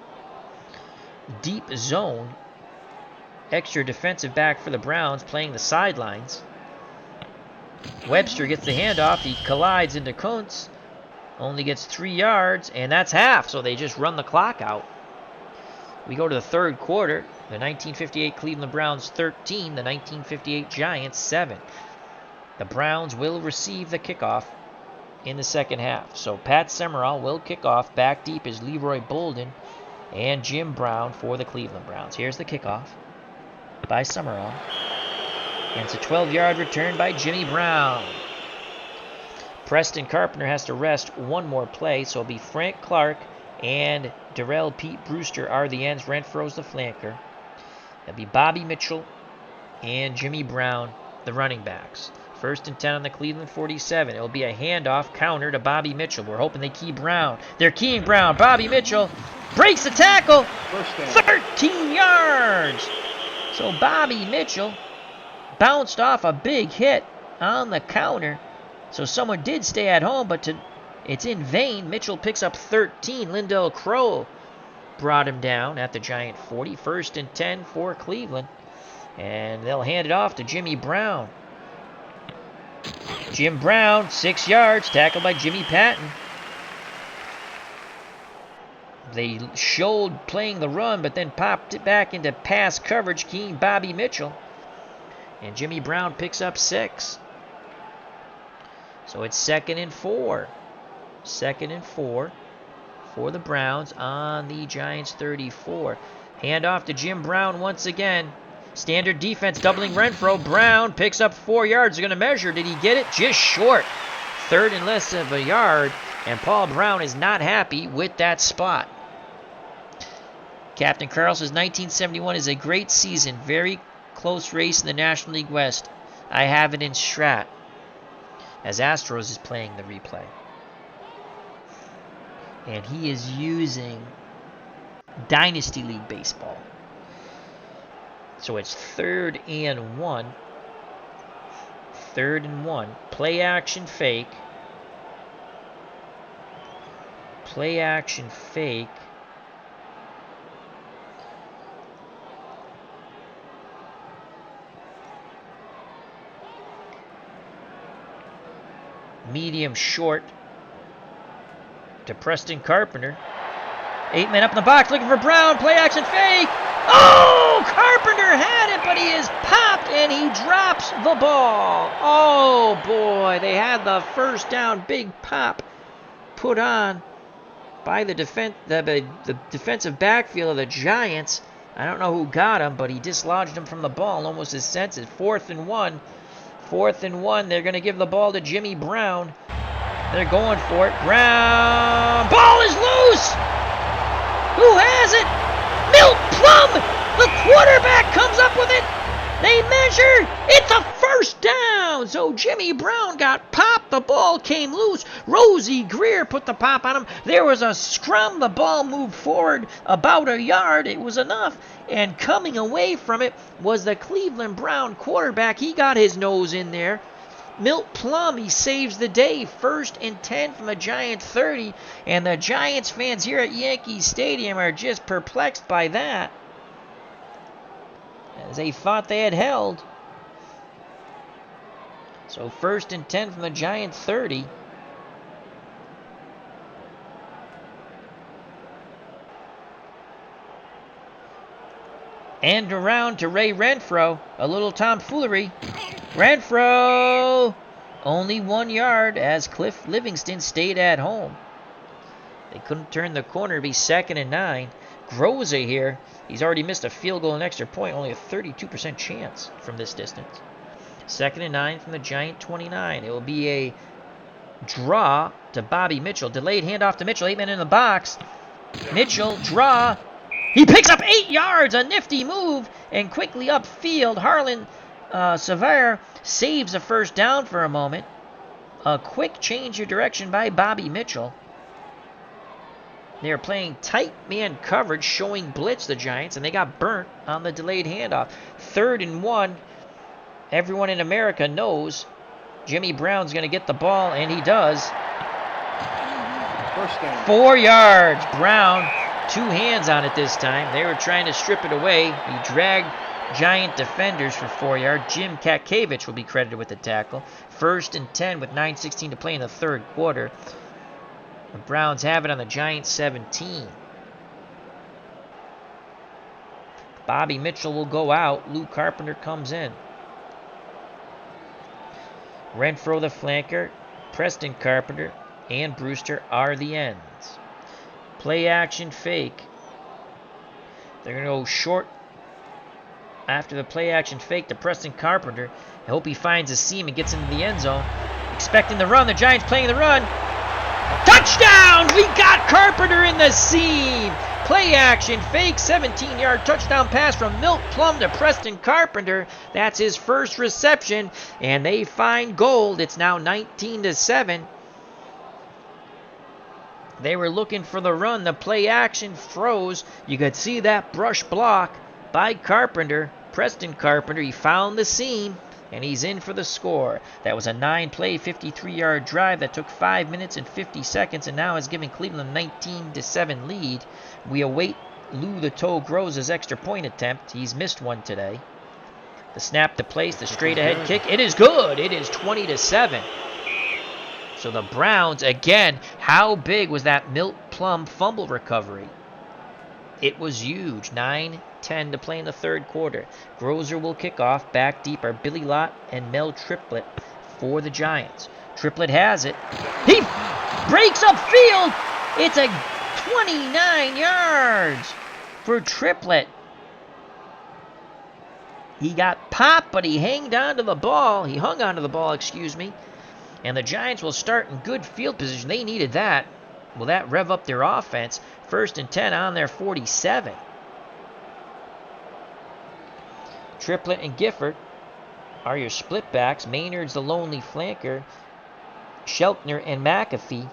Deep zone. Extra defensive back for the Browns playing the sidelines. Webster gets the handoff. He collides into Kuntz. Only gets 3 yards, and that's half. So they just run the clock out. We go to the 3rd quarter. The 1958 Cleveland Browns 13. The 1958 Giants 7. The Browns will receive the kickoff in the second half. So Pat Summerall will kick off. Back deep is Leroy Bolden and Jim Brown for the Cleveland Browns. Here's the kickoff by Summerall. And it's a 12-yard return by Jimmy Brown. Preston Carpenter has to rest one more play, so it'll be Frank Clark and Darrell Pete Brewster are the ends. Renfro's the flanker. It'll be Bobby Mitchell and Jimmy Brown, the running backs. 1st and 10 on the Cleveland 47. It'll be a handoff counter to Bobby Mitchell. We're hoping they key Brown. They're keying Brown. Bobby Mitchell breaks the tackle. 13 yards. So Bobby Mitchell bounced off a big hit on the counter. So someone did stay at home, but it's in vain. Mitchell picks up 13. Lindell Crow brought him down at the Giant 40. 1st and 10 for Cleveland. And they'll hand it off to Jimmy Brown. Jim Brown, 6 yards, tackled by Jimmy Patton. They showed playing the run, but then popped it back into pass coverage, keying Bobby Mitchell. And Jimmy Brown picks up 6. So it's 2nd and 4. 2nd and 4 for the Browns on the Giants 34. Hand off to Jim Brown once again. Standard defense doubling Renfro. Brown picks up 4 yards. They're going to measure. Did he get it? Just short. 3rd and less of a yard. And Paul Brown is not happy with that spot. Captain Carl says 1971 is a great season. Very close race in the National League West. I have it in Strat. As Astros is playing the replay. And he is using Dynasty League Baseball. So it's 3rd and 1. 3rd and 1. Play action fake. Play action fake. Medium short to Preston Carpenter. 8 men up in the box looking for Brown. Play action fake. Oh, Carpenter had it, but he is popped and he drops the ball. Oh boy, they had the first down. Big pop put on by the defensive backfield of the Giants. I don't know who got him, but he dislodged him from the ball, almost his senses. 4th and 1. 4th and 1. They're going to give the ball to Jimmy Brown. They're going for it. Brown. Ball is loose. Who has it? Milt Plum. The quarterback comes up with it. They measure. It's a first down. So Jimmy Brown got popped. The ball came loose. Rosie Greer put the pop on him. There was a scrum. The ball moved forward about a yard. It was enough. And coming away from it was the Cleveland Brown quarterback. He got his nose in there. Milt Plum, he saves the day. 1st and 10 from the Giants 30. And the Giants fans here at Yankee Stadium are just perplexed by that, as they thought they had held. So 1st and 10 from the Giants 30. End around to Ray Renfro. A little tomfoolery. Renfro! Only 1 yard as Cliff Livingston stayed at home. They couldn't turn the corner to be 2nd and 9. Groza here. He's already missed a field goal and extra point. Only a 32% chance from this distance. 2nd and 9 from the Giant 29. It will be a draw to Bobby Mitchell. Delayed handoff to Mitchell. 8 men in the box. Mitchell, draw. He picks up 8 yards. A nifty move. And quickly upfield, Harlan Sever saves a first down for a moment. A quick change of direction by Bobby Mitchell. They're playing tight man coverage, showing blitz, the Giants, and they got burnt on the delayed handoff. 3rd and 1. Everyone in America knows Jimmy Brown's going to get the ball, and he does. First down. 4 yards. Brown, 2 hands on it this time. They were trying to strip it away. He dragged Giant defenders for 4 yards. Jim Katkevich will be credited with the tackle. 1st and 10 with 9:16 to play in the 3rd quarter. The Browns have it on the Giants 17. Bobby Mitchell will go out. Lou Carpenter comes in. Renfro the flanker. Preston Carpenter and Brewster are the ends. Play action fake. They're going to go short after the play action fake to Preston Carpenter. I hope he finds a seam and gets into the end zone. Expecting the run. The Giants playing the run. Touchdown! We got Carpenter in the seam. Play action fake, 17-yard touchdown pass from Milt Plum to Preston Carpenter. That's his first reception, and they find gold. It's now 19-7. They were looking for the run. The play action froze. You could see that brush block by Carpenter. Preston Carpenter, he found the seam, and he's in for the score. That was a 9-play, 53-yard drive that took 5 minutes and 50 seconds, and now is giving Cleveland a 19-7 lead. We await Lou the Toe Groza's extra point attempt. He's missed one today. The snap to place, the straight-ahead kick. It is good. It is 20-7. So the Browns, again, how big was that Milt Plum fumble recovery? It was huge. 9:10 to play in the 3rd quarter. Grozer will kick off. Back deep are Billy Lott and Mel Triplett for the Giants. Triplett has it. He breaks upfield. It's a 29 yards for Triplett. He got popped, but he hung on to the ball. And the Giants will start in good field position. They needed that. Will that rev up their offense? 1st and 10 on their 47. Triplett and Gifford are your split backs. Maynard's the lonely flanker. Sheltner and McAfee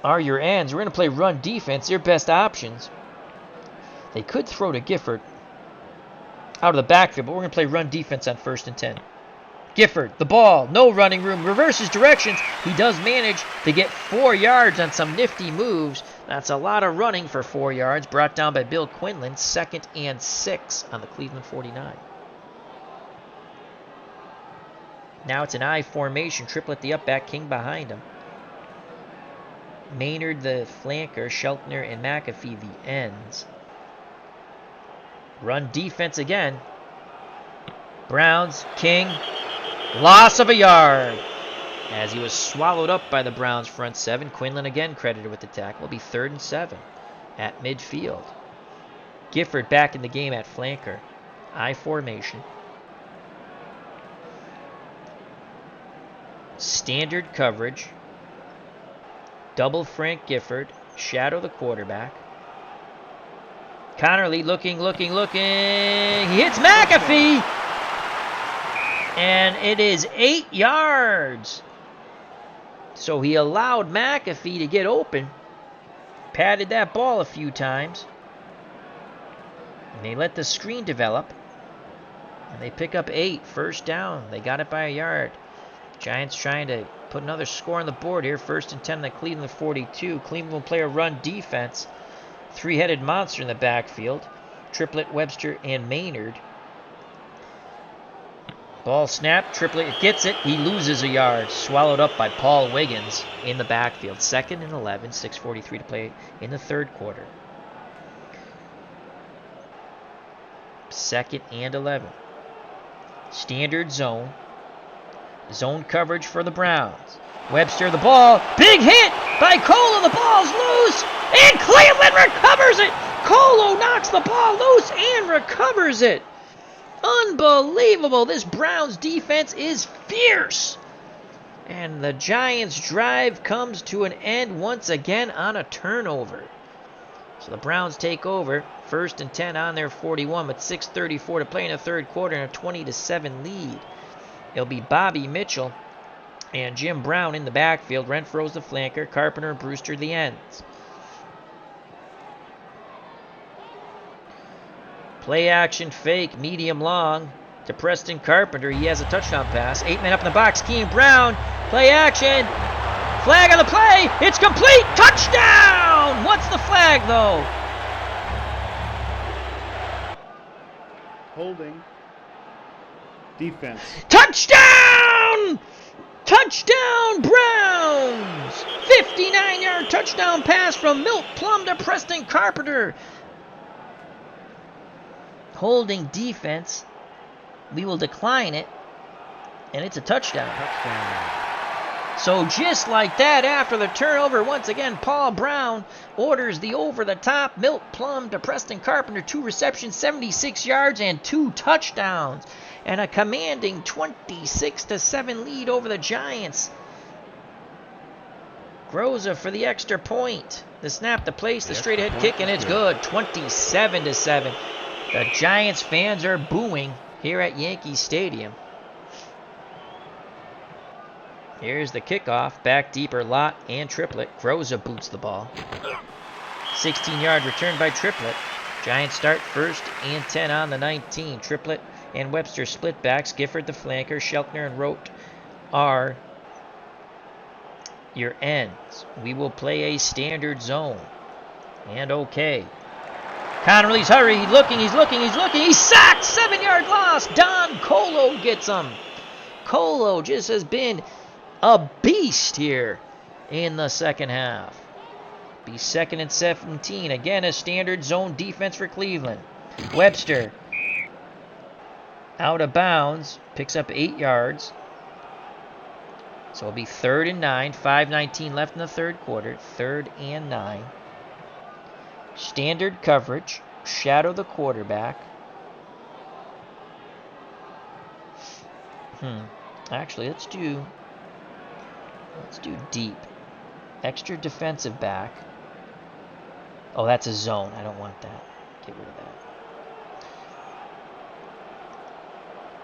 are your ends. We're going to play run defense. Their best options. They could throw to Gifford out of the backfield, but we're going to play run defense on 1st and 10. Gifford, the ball, no running room, reverses directions. He does manage to get 4 yards on some nifty moves. That's a lot of running for 4 yards, brought down by Bill Quinlan. 2nd and 6 on the Cleveland 49. Now it's an I formation. Triplett the up back, King behind him. Maynard the flanker, Sheltner and McAfee the ends. Run defense again. Browns, King, loss of a yard as he was swallowed up by the Browns front 7. Quinlan again credited with the tackle. Will be 3rd and 7 at midfield. Gifford back in the game at flanker. I formation. Standard coverage. Double Frank Gifford. Shadow the quarterback. Connerly looking. He hits McAfee. And it is 8 yards. So he allowed McAfee to get open. Patted that ball a few times. And they let the screen develop. And they pick up 8. First down. They got it by a yard. Giants trying to put another score on the board here. 1st and 10 on the Cleveland 42. Cleveland will play a run defense. 3-headed monster in the backfield. Triplett, Webster, and Maynard. Ball snap. Triplett gets it. He loses a yard. Swallowed up by Paul Wiggins in the backfield. 2nd and 11. 6:43 to play in the 3rd quarter. 2nd and 11. Standard zone. Zone coverage for the Browns. Webster the ball. Big hit by Colo. The ball's loose. And Cleveland recovers it. Colo knocks the ball loose and recovers it. Unbelievable. This Browns defense is fierce. And the Giants' drive comes to an end once again on a turnover. So the Browns take over. 1st and 10 on their 41 with 6:34 to play in the third quarter and a 20-7 lead. It'll be Bobby Mitchell and Jim Brown in the backfield. Renfro's the flanker. Carpenter and Brewster the ends. Play action fake, medium long to Preston Carpenter. He has a touchdown pass. 8 men up in the box. Keem Brown. Play action. Flag on the play. It's complete. Touchdown. What's the flag though? Holding. Defense. Touchdown! Touchdown Browns! 59-yard touchdown pass from Milt Plum to Preston Carpenter. Holding defense. We will decline it. And it's a touchdown. So just like that, after the turnover, once again, Paul Brown orders the over-the-top. Milt Plum to Preston Carpenter. 2 receptions, 76 yards, and 2 touchdowns. And a commanding 26-7 lead over the Giants. Groza for the extra point. The snap to place, the straight-ahead kick, and it's good. 27-7. The Giants fans are booing here at Yankee Stadium. Here's the kickoff. Back deeper, Lott and Triplett. Groza boots the ball. 16-yard return by Triplett. Giants start 1st and 10 on the 19. Triplett and Webster split backs. Gifford the flanker. Sheltner and Rote are your ends. We will play a standard zone. And okay. Connerly's hurry. He's looking. He's sacked. 7-yard loss. Don Colo gets him. Colo just has been a beast here in the second half. Be 2nd and 17. Again, a standard zone defense for Cleveland. Webster out of bounds. Picks up 8 yards. So it'll be 3rd and 9. 5:19 left in the third quarter. 3rd and 9. Standard coverage. Shadow the quarterback. Actually, let's do deep. Extra defensive back. Oh, that's a zone. I don't want that. Get rid of that.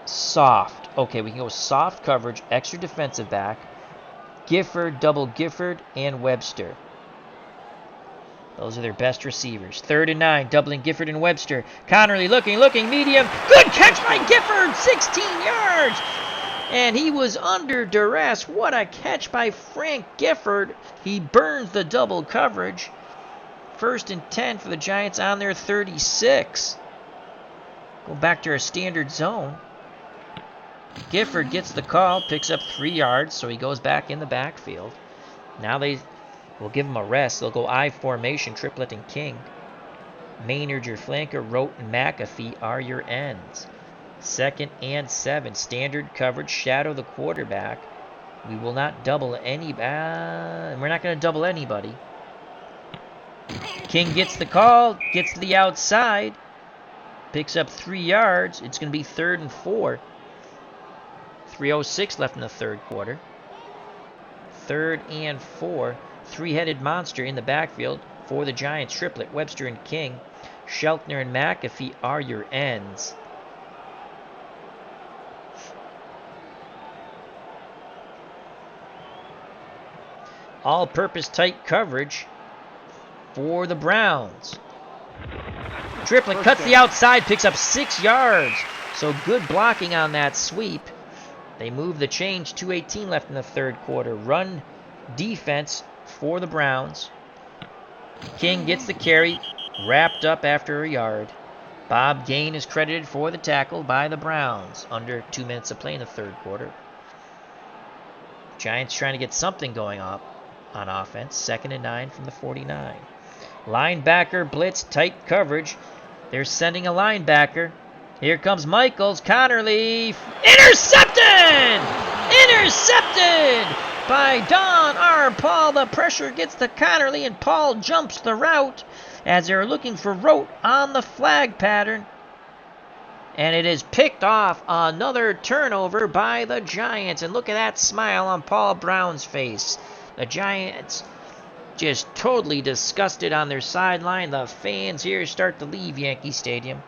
Soft. Okay, we can go soft coverage, extra defensive back. Gifford, double Gifford, and Webster. Those are their best receivers. 3rd and 9, doubling Gifford and Webster. Connerly looking, medium. Good catch by Gifford, 16 yards. And he was under duress. What a catch by Frank Gifford. He burns the double coverage. 1st and 10 for the Giants on their 36. Go back to our standard zone. Gifford gets the call, picks up 3 yards, so he goes back in the backfield. Now they will give him a rest. They'll go I formation, Triplett and King. Maynard, your flanker. Rote and McAfee are your ends. 2nd and 7. Standard coverage. Shadow the quarterback. We will not double any. We're not going to double anybody. King gets the call. Gets to the outside. Picks up 3 yards. It's going to be 3rd and 4. 3:06 left in the third quarter. 3rd and 4. Three-headed monster in the backfield for the Giants. Triplett, Webster, and King. Sheltner and McAfee are your ends. All-purpose tight coverage for the Browns. Triplett cuts the outside, picks up 6 yards. So good blocking on that sweep. They move the change. 2:18 left in the third quarter. Run defense for the Browns. King gets the carry, wrapped up after a yard. Bob Gain is credited for the tackle by the Browns. Under 2 minutes of play in the third quarter. Giants trying to get something going up on offense. 2nd and 9 from the 49. Linebacker blitz, tight coverage. They're sending a linebacker. Here comes Michaels. Connerly. Intercepted! Intercepted by Don R. Paul. The pressure gets to Connerly, and Paul jumps the route as they're looking for Rote on the flag pattern. And it is picked off. Another turnover by the Giants. And look at that smile on Paul Brown's face. The Giants just totally disgusted on their sideline. The fans here start to leave Yankee Stadium.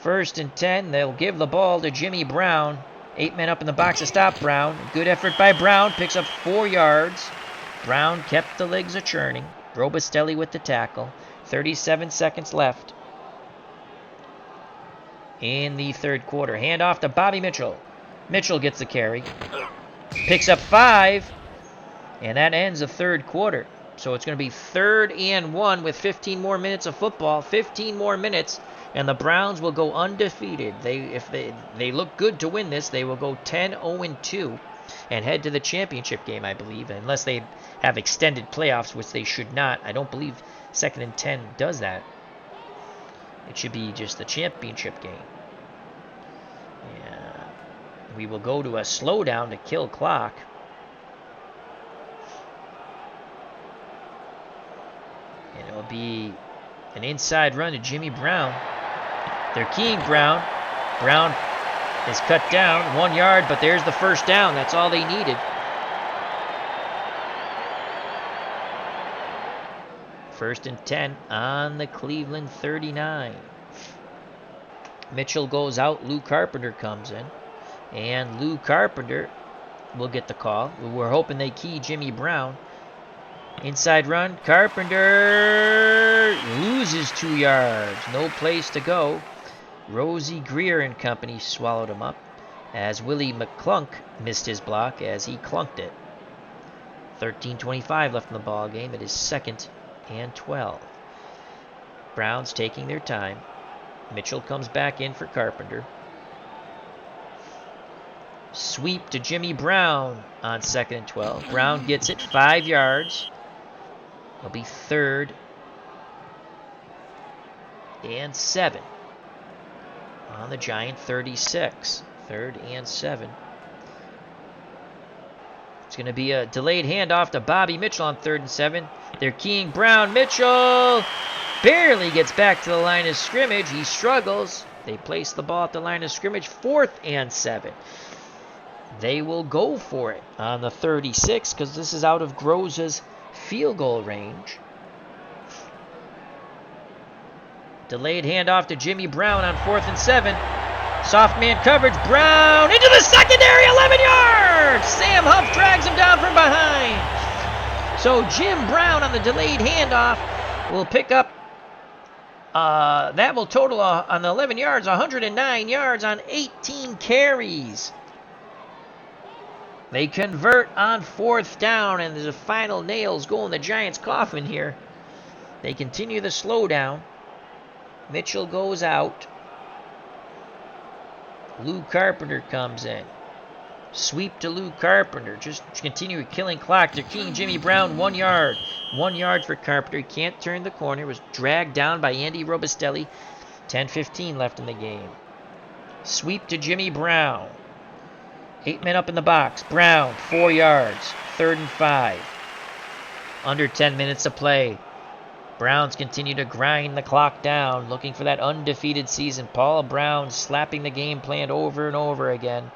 1st and 10. They'll give the ball to Jimmy Brown. 8 men up in the box to stop Brown. Good effort by Brown. Picks up 4 yards. Brown kept the legs a-churning. Robustelli with the tackle. 37 seconds left in the 3rd quarter. Hand off to Bobby Mitchell. Mitchell gets the carry. Picks up 5. And that ends the 3rd quarter. So it's going to be 3rd and 1 with 15 more minutes of football. 15 more minutes. And the Browns will go undefeated. If they look good to win this, they will go 10-0-2 and head to the championship game, I believe, unless they have extended playoffs, which they should not. I don't believe 2nd and 10 does that. It should be just the championship game. Yeah. We will go to a slowdown to kill clock. And it will be an inside run to Jimmy Brown. They're keying Brown. Brown is cut down 1 yard, but there's the 1st down. That's all they needed. 1st and 10 on the Cleveland 39. Mitchell goes out. Lou Carpenter comes in. And Lou Carpenter will get the call. We're hoping they key Jimmy Brown. Inside run. Carpenter loses 2 yards. No place to go. Rosie Greer and company swallowed him up as Willie McClunk missed his block as he clunked it. 13:25 left in the ball game. It is 2nd and 12. Browns taking their time. Mitchell comes back in for Carpenter. Sweep to Jimmy Brown on 2nd and 12. Brown gets it 5 yards. It'll be 3rd and 7 on the Giant 36. 3rd and 7. It's going to be a delayed handoff to Bobby Mitchell on 3rd and 7. They're keying Brown. Mitchell barely gets back to the line of scrimmage. He struggles. They place the ball at the line of scrimmage. 4th and 7. They will go for it on the 36 because this is out of Groza's field goal range. Delayed handoff to Jimmy Brown on 4th and 7. Soft man coverage. Brown into the secondary. 11 yards. Sam Huff drags him down from behind. So Jim Brown on the delayed handoff will pick up, that will total on the 11 yards, 109 yards on 18 carries. They convert on 4th down, and the final nails go in the Giants' coffin here. They continue the slowdown. Mitchell goes out. Lou Carpenter comes in. Sweep to Lou Carpenter. Just continue killing clock. They're keying Jimmy Brown 1 yard. 1 yard for Carpenter. He can't turn the corner. Was dragged down by Andy Robustelli. 10:15 left in the game. Sweep to Jimmy Brown. 8 men up in the box. Brown, 4 yards. 3rd and 5. Under 10 minutes to play. Browns continue to grind the clock down, looking for that undefeated season. Paul Brown slapping the game plan over and over again.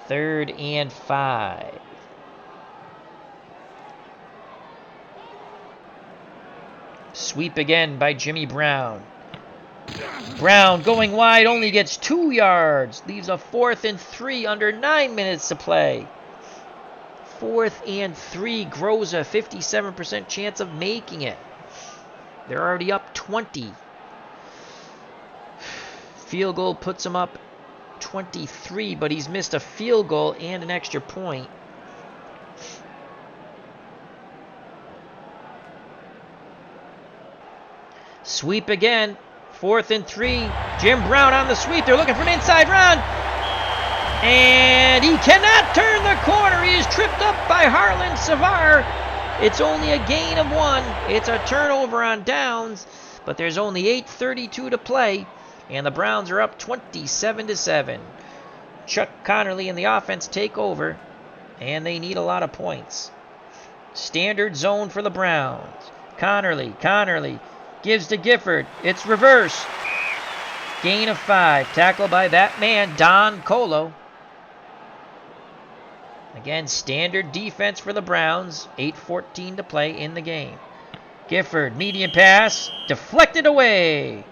3rd and 5. Sweep again by Jimmy Brown. Brown going wide, only gets 2 yards. Leaves a 4th and 3 under 9 minutes to play. 4th and 3. Groza, 57% chance of making it. They're already up 20. Field goal puts them up 23, but he's missed a field goal and an extra point. Sweep again. 4th and 3. Jim Brown on the sweep. They're looking for an inside run. And he cannot turn the corner. He is tripped up by Harlan Savar. It's only a gain of 1. It's a turnover on downs, but there's only 8:32 to play. and the Browns are up 27-7. Chuck Connerly and the offense take over, and they need a lot of points. Standard zone for the Browns. Connerly gives to Gifford. It's reverse. Gain of 5. Tackled by that man, Don Colo. Again, standard defense for the Browns. 8:14 to play in the game. Gifford, medium pass, deflected away.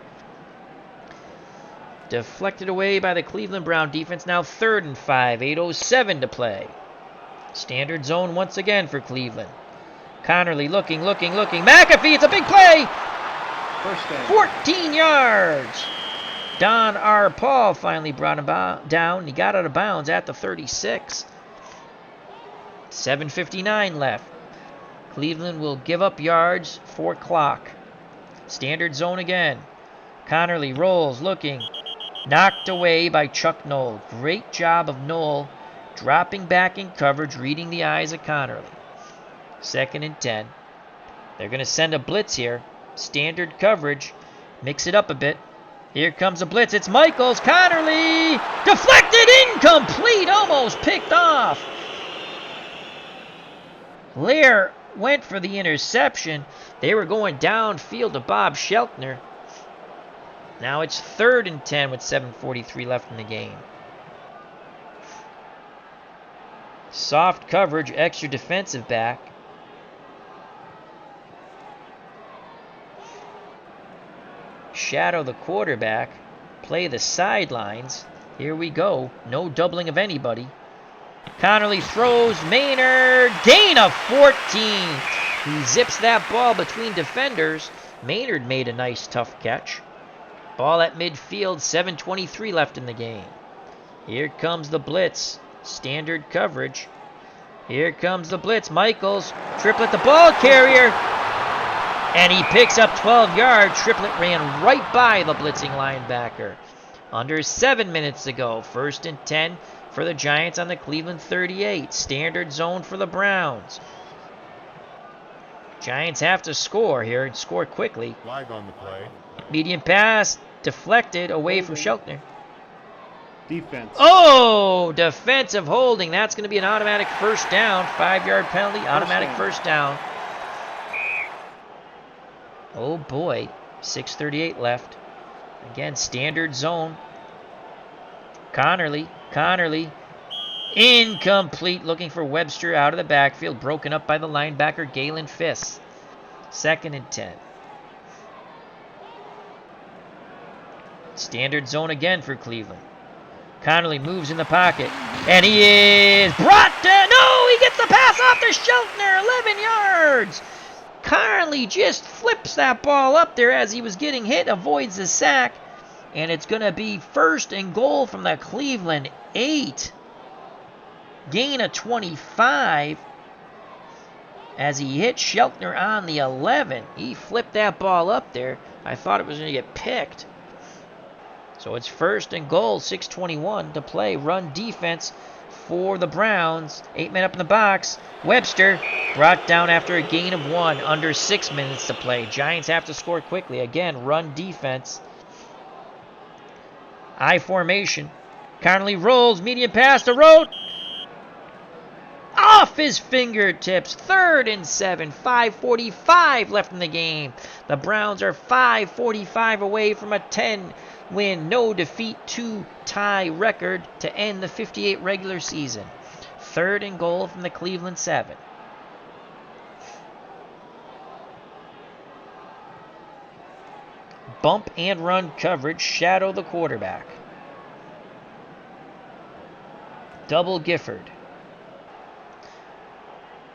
Deflected away by the Cleveland Brown defense. Now 3rd and 5, 8:07 to play. Standard zone once again for Cleveland. Connerly looking. McAfee, it's a big play. First down. 14 yards. Don R. Paul finally brought him down. He got out of bounds at the 36. 7:59 left. Cleveland will give up yards for clock. Standard zone again. Connerly rolls, looking. Knocked away by Chuck Noll. Great job of Noll dropping back in coverage, reading the eyes of Connerly. 2nd and 10. They're going to send a blitz here. Standard coverage. Mix it up a bit. Here comes a blitz. It's Michaels. Connerly. Deflected. Incomplete. Almost picked off. Lear went for the interception. They were going downfield to Bob Sheltner. Now it's 3rd and 10 with 7:43 left in the game. Soft coverage, extra defensive back. Shadow the quarterback. Play the sidelines. Here we go. No doubling of anybody. Connerly throws. Maynard. Gain of 14. He zips that ball between defenders. Maynard made a nice tough catch. Ball at midfield. 7:23 left in the game. Here comes the blitz. Standard coverage. Here comes the blitz. Michaels. Triplet the ball carrier. And he picks up 12 yards. Triplet ran right by the blitzing linebacker. Under 7 minutes to go. 1st and 10 for the Giants on the Cleveland 38. Standard zone for the Browns. Giants have to score here and score quickly. Flag on the play. Medium pass. Deflected away from Sheltner. Defense. Oh, defensive holding. That's going to be an automatic first down. 5-yard penalty, automatic first down. Oh boy, 6:38 left. Again, standard zone. Connerly. Incomplete, looking for Webster out of the backfield. Broken up by the linebacker, Galen Fiss. 2nd and 10. Standard zone again for Cleveland. Connerly moves in the pocket, and he is brought down. No, he gets the pass off to Sheltner, 11 yards. Connerly just flips that ball up there as he was getting hit, avoids the sack, and it's going to be 1st and goal from the Cleveland 8. Gain of 25 as he hit Sheltner on the 11. He flipped that ball up there. I thought it was going to get picked. So it's 1st and goal, 6:21 to play. Run defense for the Browns. 8 men up in the box. Webster brought down after a gain of 1. Under 6 minutes to play. Giants have to score quickly. Again, run defense. I formation. Connerly rolls. Medium pass to Rote. Off his fingertips. 3rd and 7. 5:45 left in the game. The Browns are 5:45 away from a 10-win, no defeat, 2-tie record to end the 58 regular season. 3rd and goal from the Cleveland 7. Bump and run coverage. Shadow the quarterback. Double Gifford.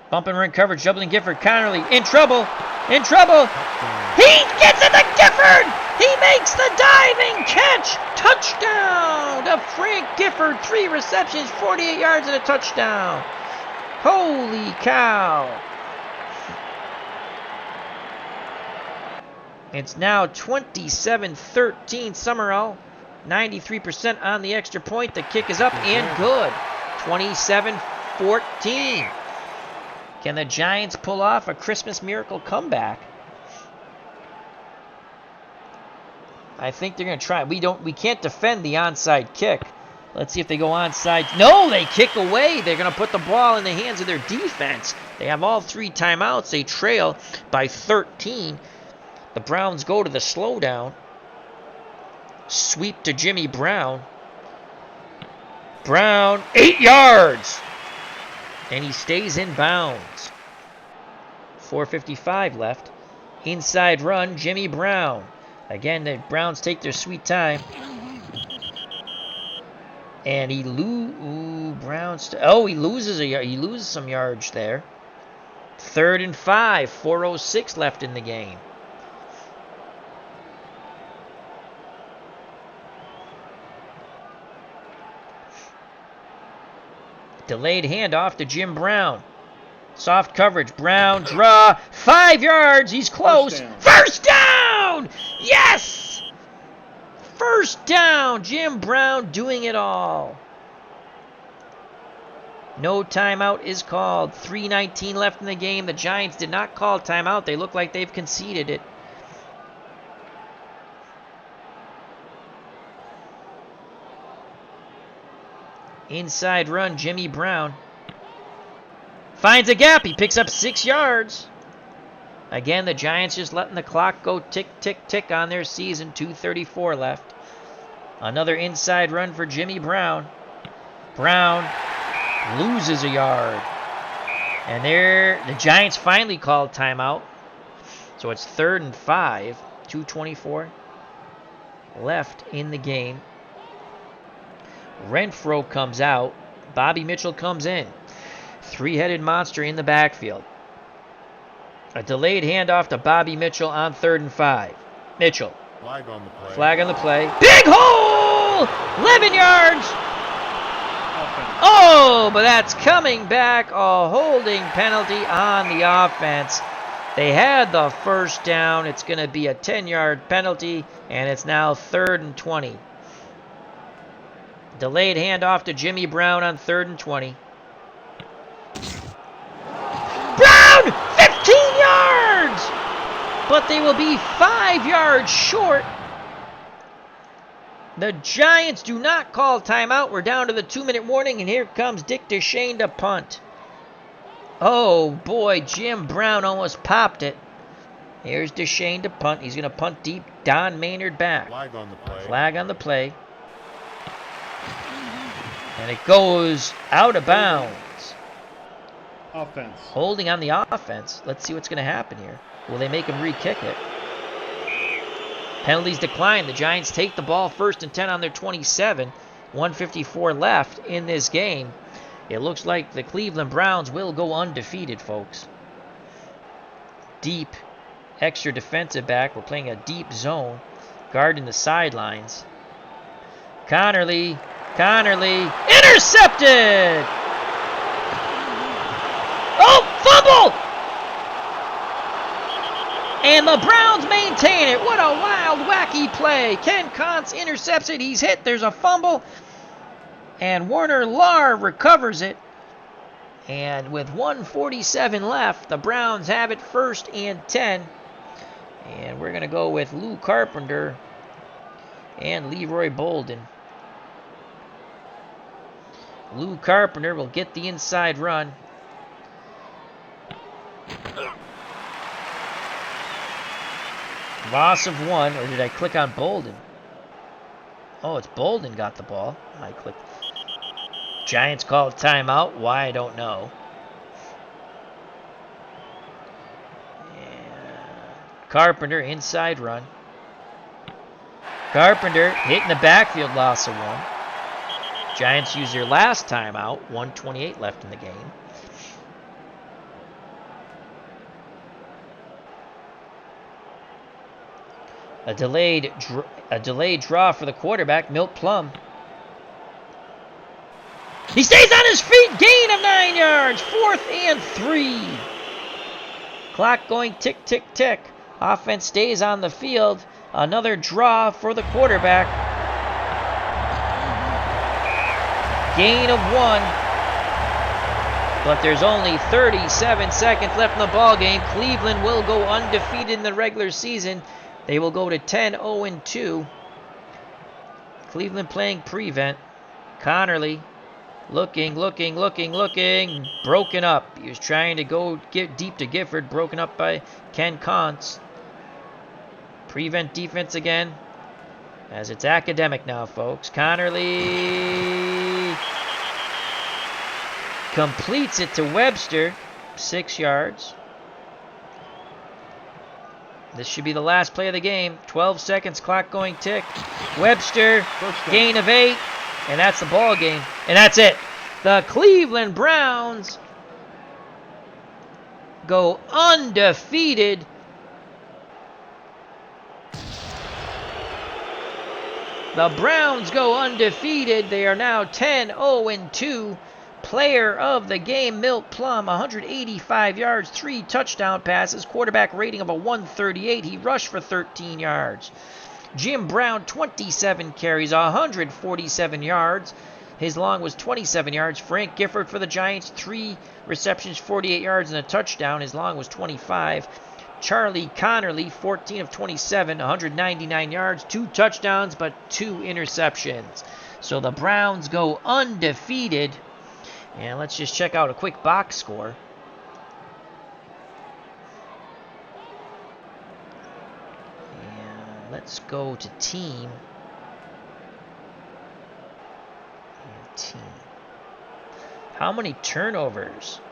Bump and run coverage, doubling Gifford. Connerly in trouble. He gets it to Gifford. He makes the diving catch. Touchdown to Frank Gifford. 3 receptions, 48 yards, and a touchdown. Holy cow. It's now 27-13 Summerall. 93% on the extra point. The kick is up and good. 27-14. Can the Giants pull off a Christmas miracle comeback? I think they're going to try. We can't defend the onside kick. Let's see if they go onside. No, they kick away. They're going to put the ball in the hands of their defense. They have all 3 timeouts. They trail by 13. The Browns go to the slowdown. Sweep to Jimmy Brown. Brown, 8 yards. And he stays in bounds. 4:55 left. Inside run, Jimmy Brown. Again, the Browns take their sweet time. And he loses some yards there. 3rd and 5, 4:06 left in the game. Delayed handoff to Jim Brown. Soft coverage. Brown, draw. 5 yards. He's close. First down! Yes! First down. Jim Brown doing it all. No timeout is called. 3:19 left in the game. The Giants did not call timeout. They look like they've conceded it. Inside run, Jimmy Brown. Finds a gap. He picks up 6 yards. Again, the Giants just letting the clock go tick, tick, tick on their season. 2:34 left. Another inside run for Jimmy Brown. Brown loses a yard. And there, the Giants finally called timeout. So it's 3rd and 5. 2:24 left in the game. Renfro comes out. Bobby Mitchell comes in. 3-headed monster in the backfield. A delayed handoff to Bobby Mitchell on 3rd and 5. Mitchell. Flag on the play. Flag on the play. Big hole! 11 yards! Oh, but that's coming back. A holding penalty on the offense. They had the first down. It's going to be a 10-yard penalty, and it's now 3rd and 20. Delayed handoff to Jimmy Brown on 3rd and 20. Brown! 15 yards! But they will be 5 yards short. The Giants do not call timeout. We're down to the 2-minute warning, and here comes Dick Deshane to punt. Oh, boy, Jim Brown almost popped it. Here's Deshane to punt. He's going to punt deep. Don Maynard back. Flag on the play. Flag on the play. And it goes out of bounds. Offense. Holding on the offense. Let's see what's going to happen here. Will they make him re-kick it? Penalties decline. The Giants take the ball 1st and 10 on their 27. 1:54 left in this game. It looks like the Cleveland Browns will go undefeated, folks. Deep. Extra defensive back. We're playing a deep zone. Guarding the sidelines. Connerly. Intercepted! Oh, fumble! And the Browns maintain it. What a wild, wacky play. Ken Kontz intercepts it. He's hit. There's a fumble. And Werner Lahr recovers it. And with 1:47 left, the Browns have it 1st and 10. And we're going to go with Lou Carpenter and Leroy Bolden. Lou Carpenter will get the inside run. Loss of 1, or did I click on Bolden? Oh, it's Bolden got the ball. I clicked. Giants called timeout. Why, I don't know. And Carpenter, inside run. Carpenter hitting the backfield, loss of 1. Giants use their last timeout. 1:28 left in the game. A delayed draw for the quarterback, Milt Plum. He stays on his feet. Gain of 9 yards. 4th and 3. Clock going tick, tick, tick. Offense stays on the field. Another draw for the quarterback. Gain of 1. But there's only 37 seconds left in the ball game. Cleveland will go undefeated in the regular season. They will go to 10-0-2. Cleveland playing prevent. Connerly looking. Broken up. He was trying to go get deep to Gifford. Broken up by Ken Kontz. Prevent defense again. As it's academic now, folks. Connerly completes it to Webster. 6 yards. This should be the last play of the game. 12 seconds, clock going tick. Webster, gain of 8. And that's the ball game. And that's it. The Cleveland Browns go undefeated. The Browns go undefeated. They are now 10-0-2. Player of the game, Milt Plum, 185 yards, 3 touchdown passes, quarterback rating of a 138. He rushed for 13 yards. Jim Brown, 27 carries, 147 yards. His long was 27 yards. Frank Gifford for the Giants, 3 receptions, 48 yards, and a touchdown. His long was 25. Charlie Connerly, 14 of 27, 199 yards, 2 touchdowns, but 2 interceptions. So the Browns go undefeated. And let's just check out a quick box score. And let's go to team. And team. How many turnovers?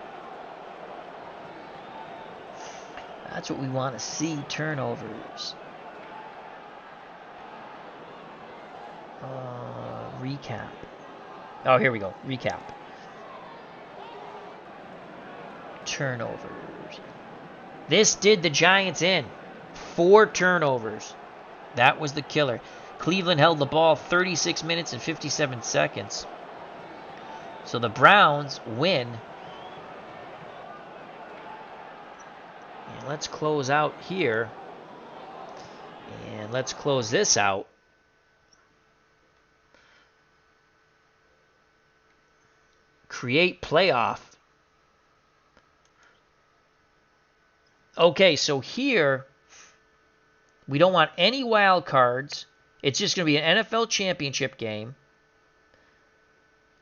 That's what we want to see, turnovers. Recap. Oh, here we go. Recap. Turnovers. This did the Giants in. 4 turnovers. That was the killer. Cleveland held the ball 36 minutes and 57 seconds. So the Browns win. And let's close out here. And let's close this out. Create playoff. Okay, so here, we don't want any wild cards. It's just going to be an NFL championship game.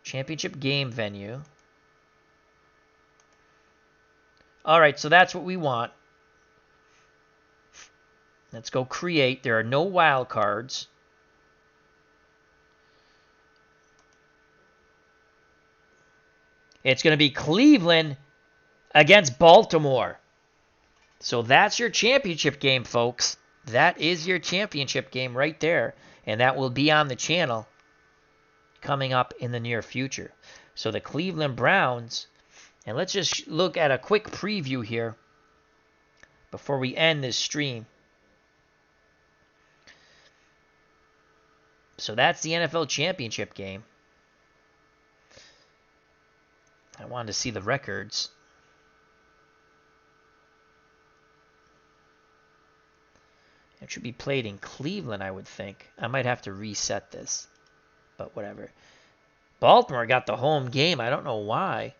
Championship game venue. All right, so that's what we want. Let's go create. There are no wild cards. It's going to be Cleveland against Baltimore. So that's your championship game, folks. That is your championship game right there. And that will be on the channel coming up in the near future. So the Cleveland Browns, and let's just look at a quick preview here before we end this stream. So that's the NFL championship game. I wanted to see the records. It should be played in Cleveland, I would think. I might have to reset this, but whatever. Baltimore got the home game. I don't know why.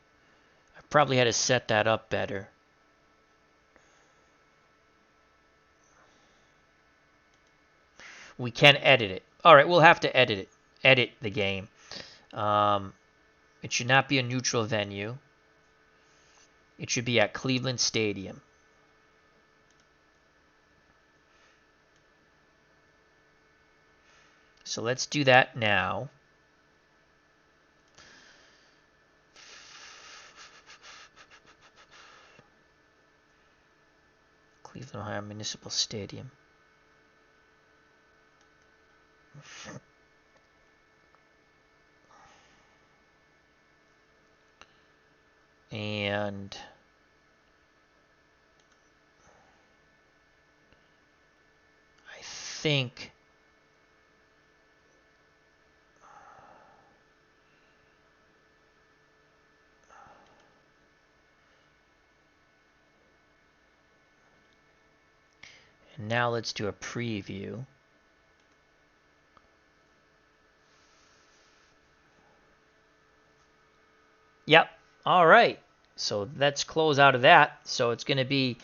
I probably had to set that up better. We can edit it. All right, we'll have to edit it. Edit the game. It should not be a neutral venue. It should be at Cleveland Stadium. So let's do that now. Cleveland, Ohio Municipal Stadium. And I think and now let's do a preview. Yep. All right. So let's close out of that. So it's going to be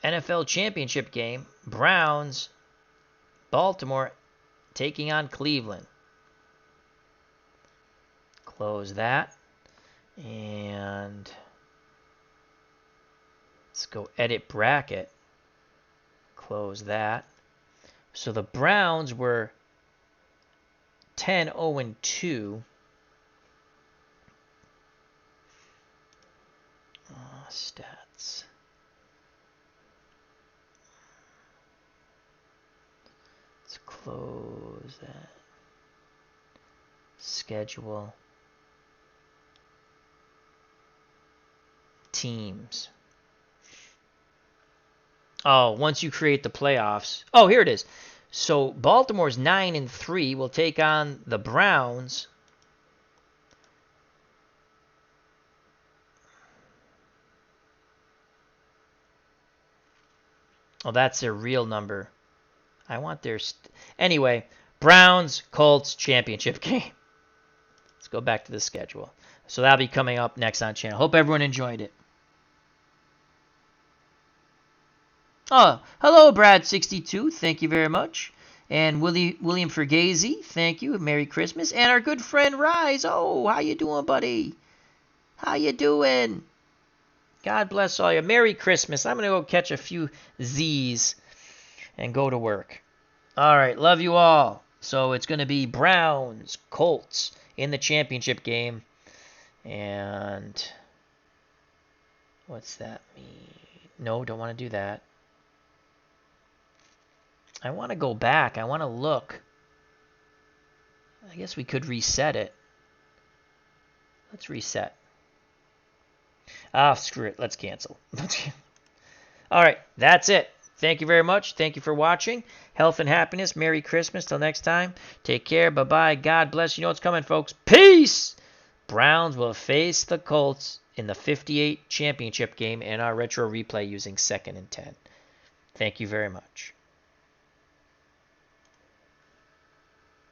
NFL championship game, Browns, Baltimore taking on Cleveland. Close that. And let's go edit bracket. Close that. So the Browns were 10-0-2. Stats. Let's close that. Schedule. Teams. Oh, once you create the playoffs. Oh, here it is. So Baltimore's 9-3 will take on the Browns. Oh, that's their real number. I want their... Anyway, Browns, Colts, championship game. Let's go back to the schedule. So that'll be coming up next on channel. Hope everyone enjoyed it. Oh, hello, Brad62. Thank you very much. And William Fergazy, thank you. Merry Christmas. And our good friend Rise. Oh, how you doing, buddy? How you doing? God bless all you. Merry Christmas. I'm going to go catch a few Z's and go to work. All right, love you all. So it's going to be Browns, Colts in the championship game. And what's that mean? No, don't want to do that. I want to go back. I want to look. I guess we could reset it. Let's reset. Ah, screw it. Let's cancel. All right, that's it. Thank you very much. Thank you for watching. Health and happiness. Merry Christmas. Till next time. Take care. Bye-bye. God bless. You know what's coming, folks. Peace! Browns will face the Colts in the 58 championship game in our retro replay using 2nd and 10. Thank you very much.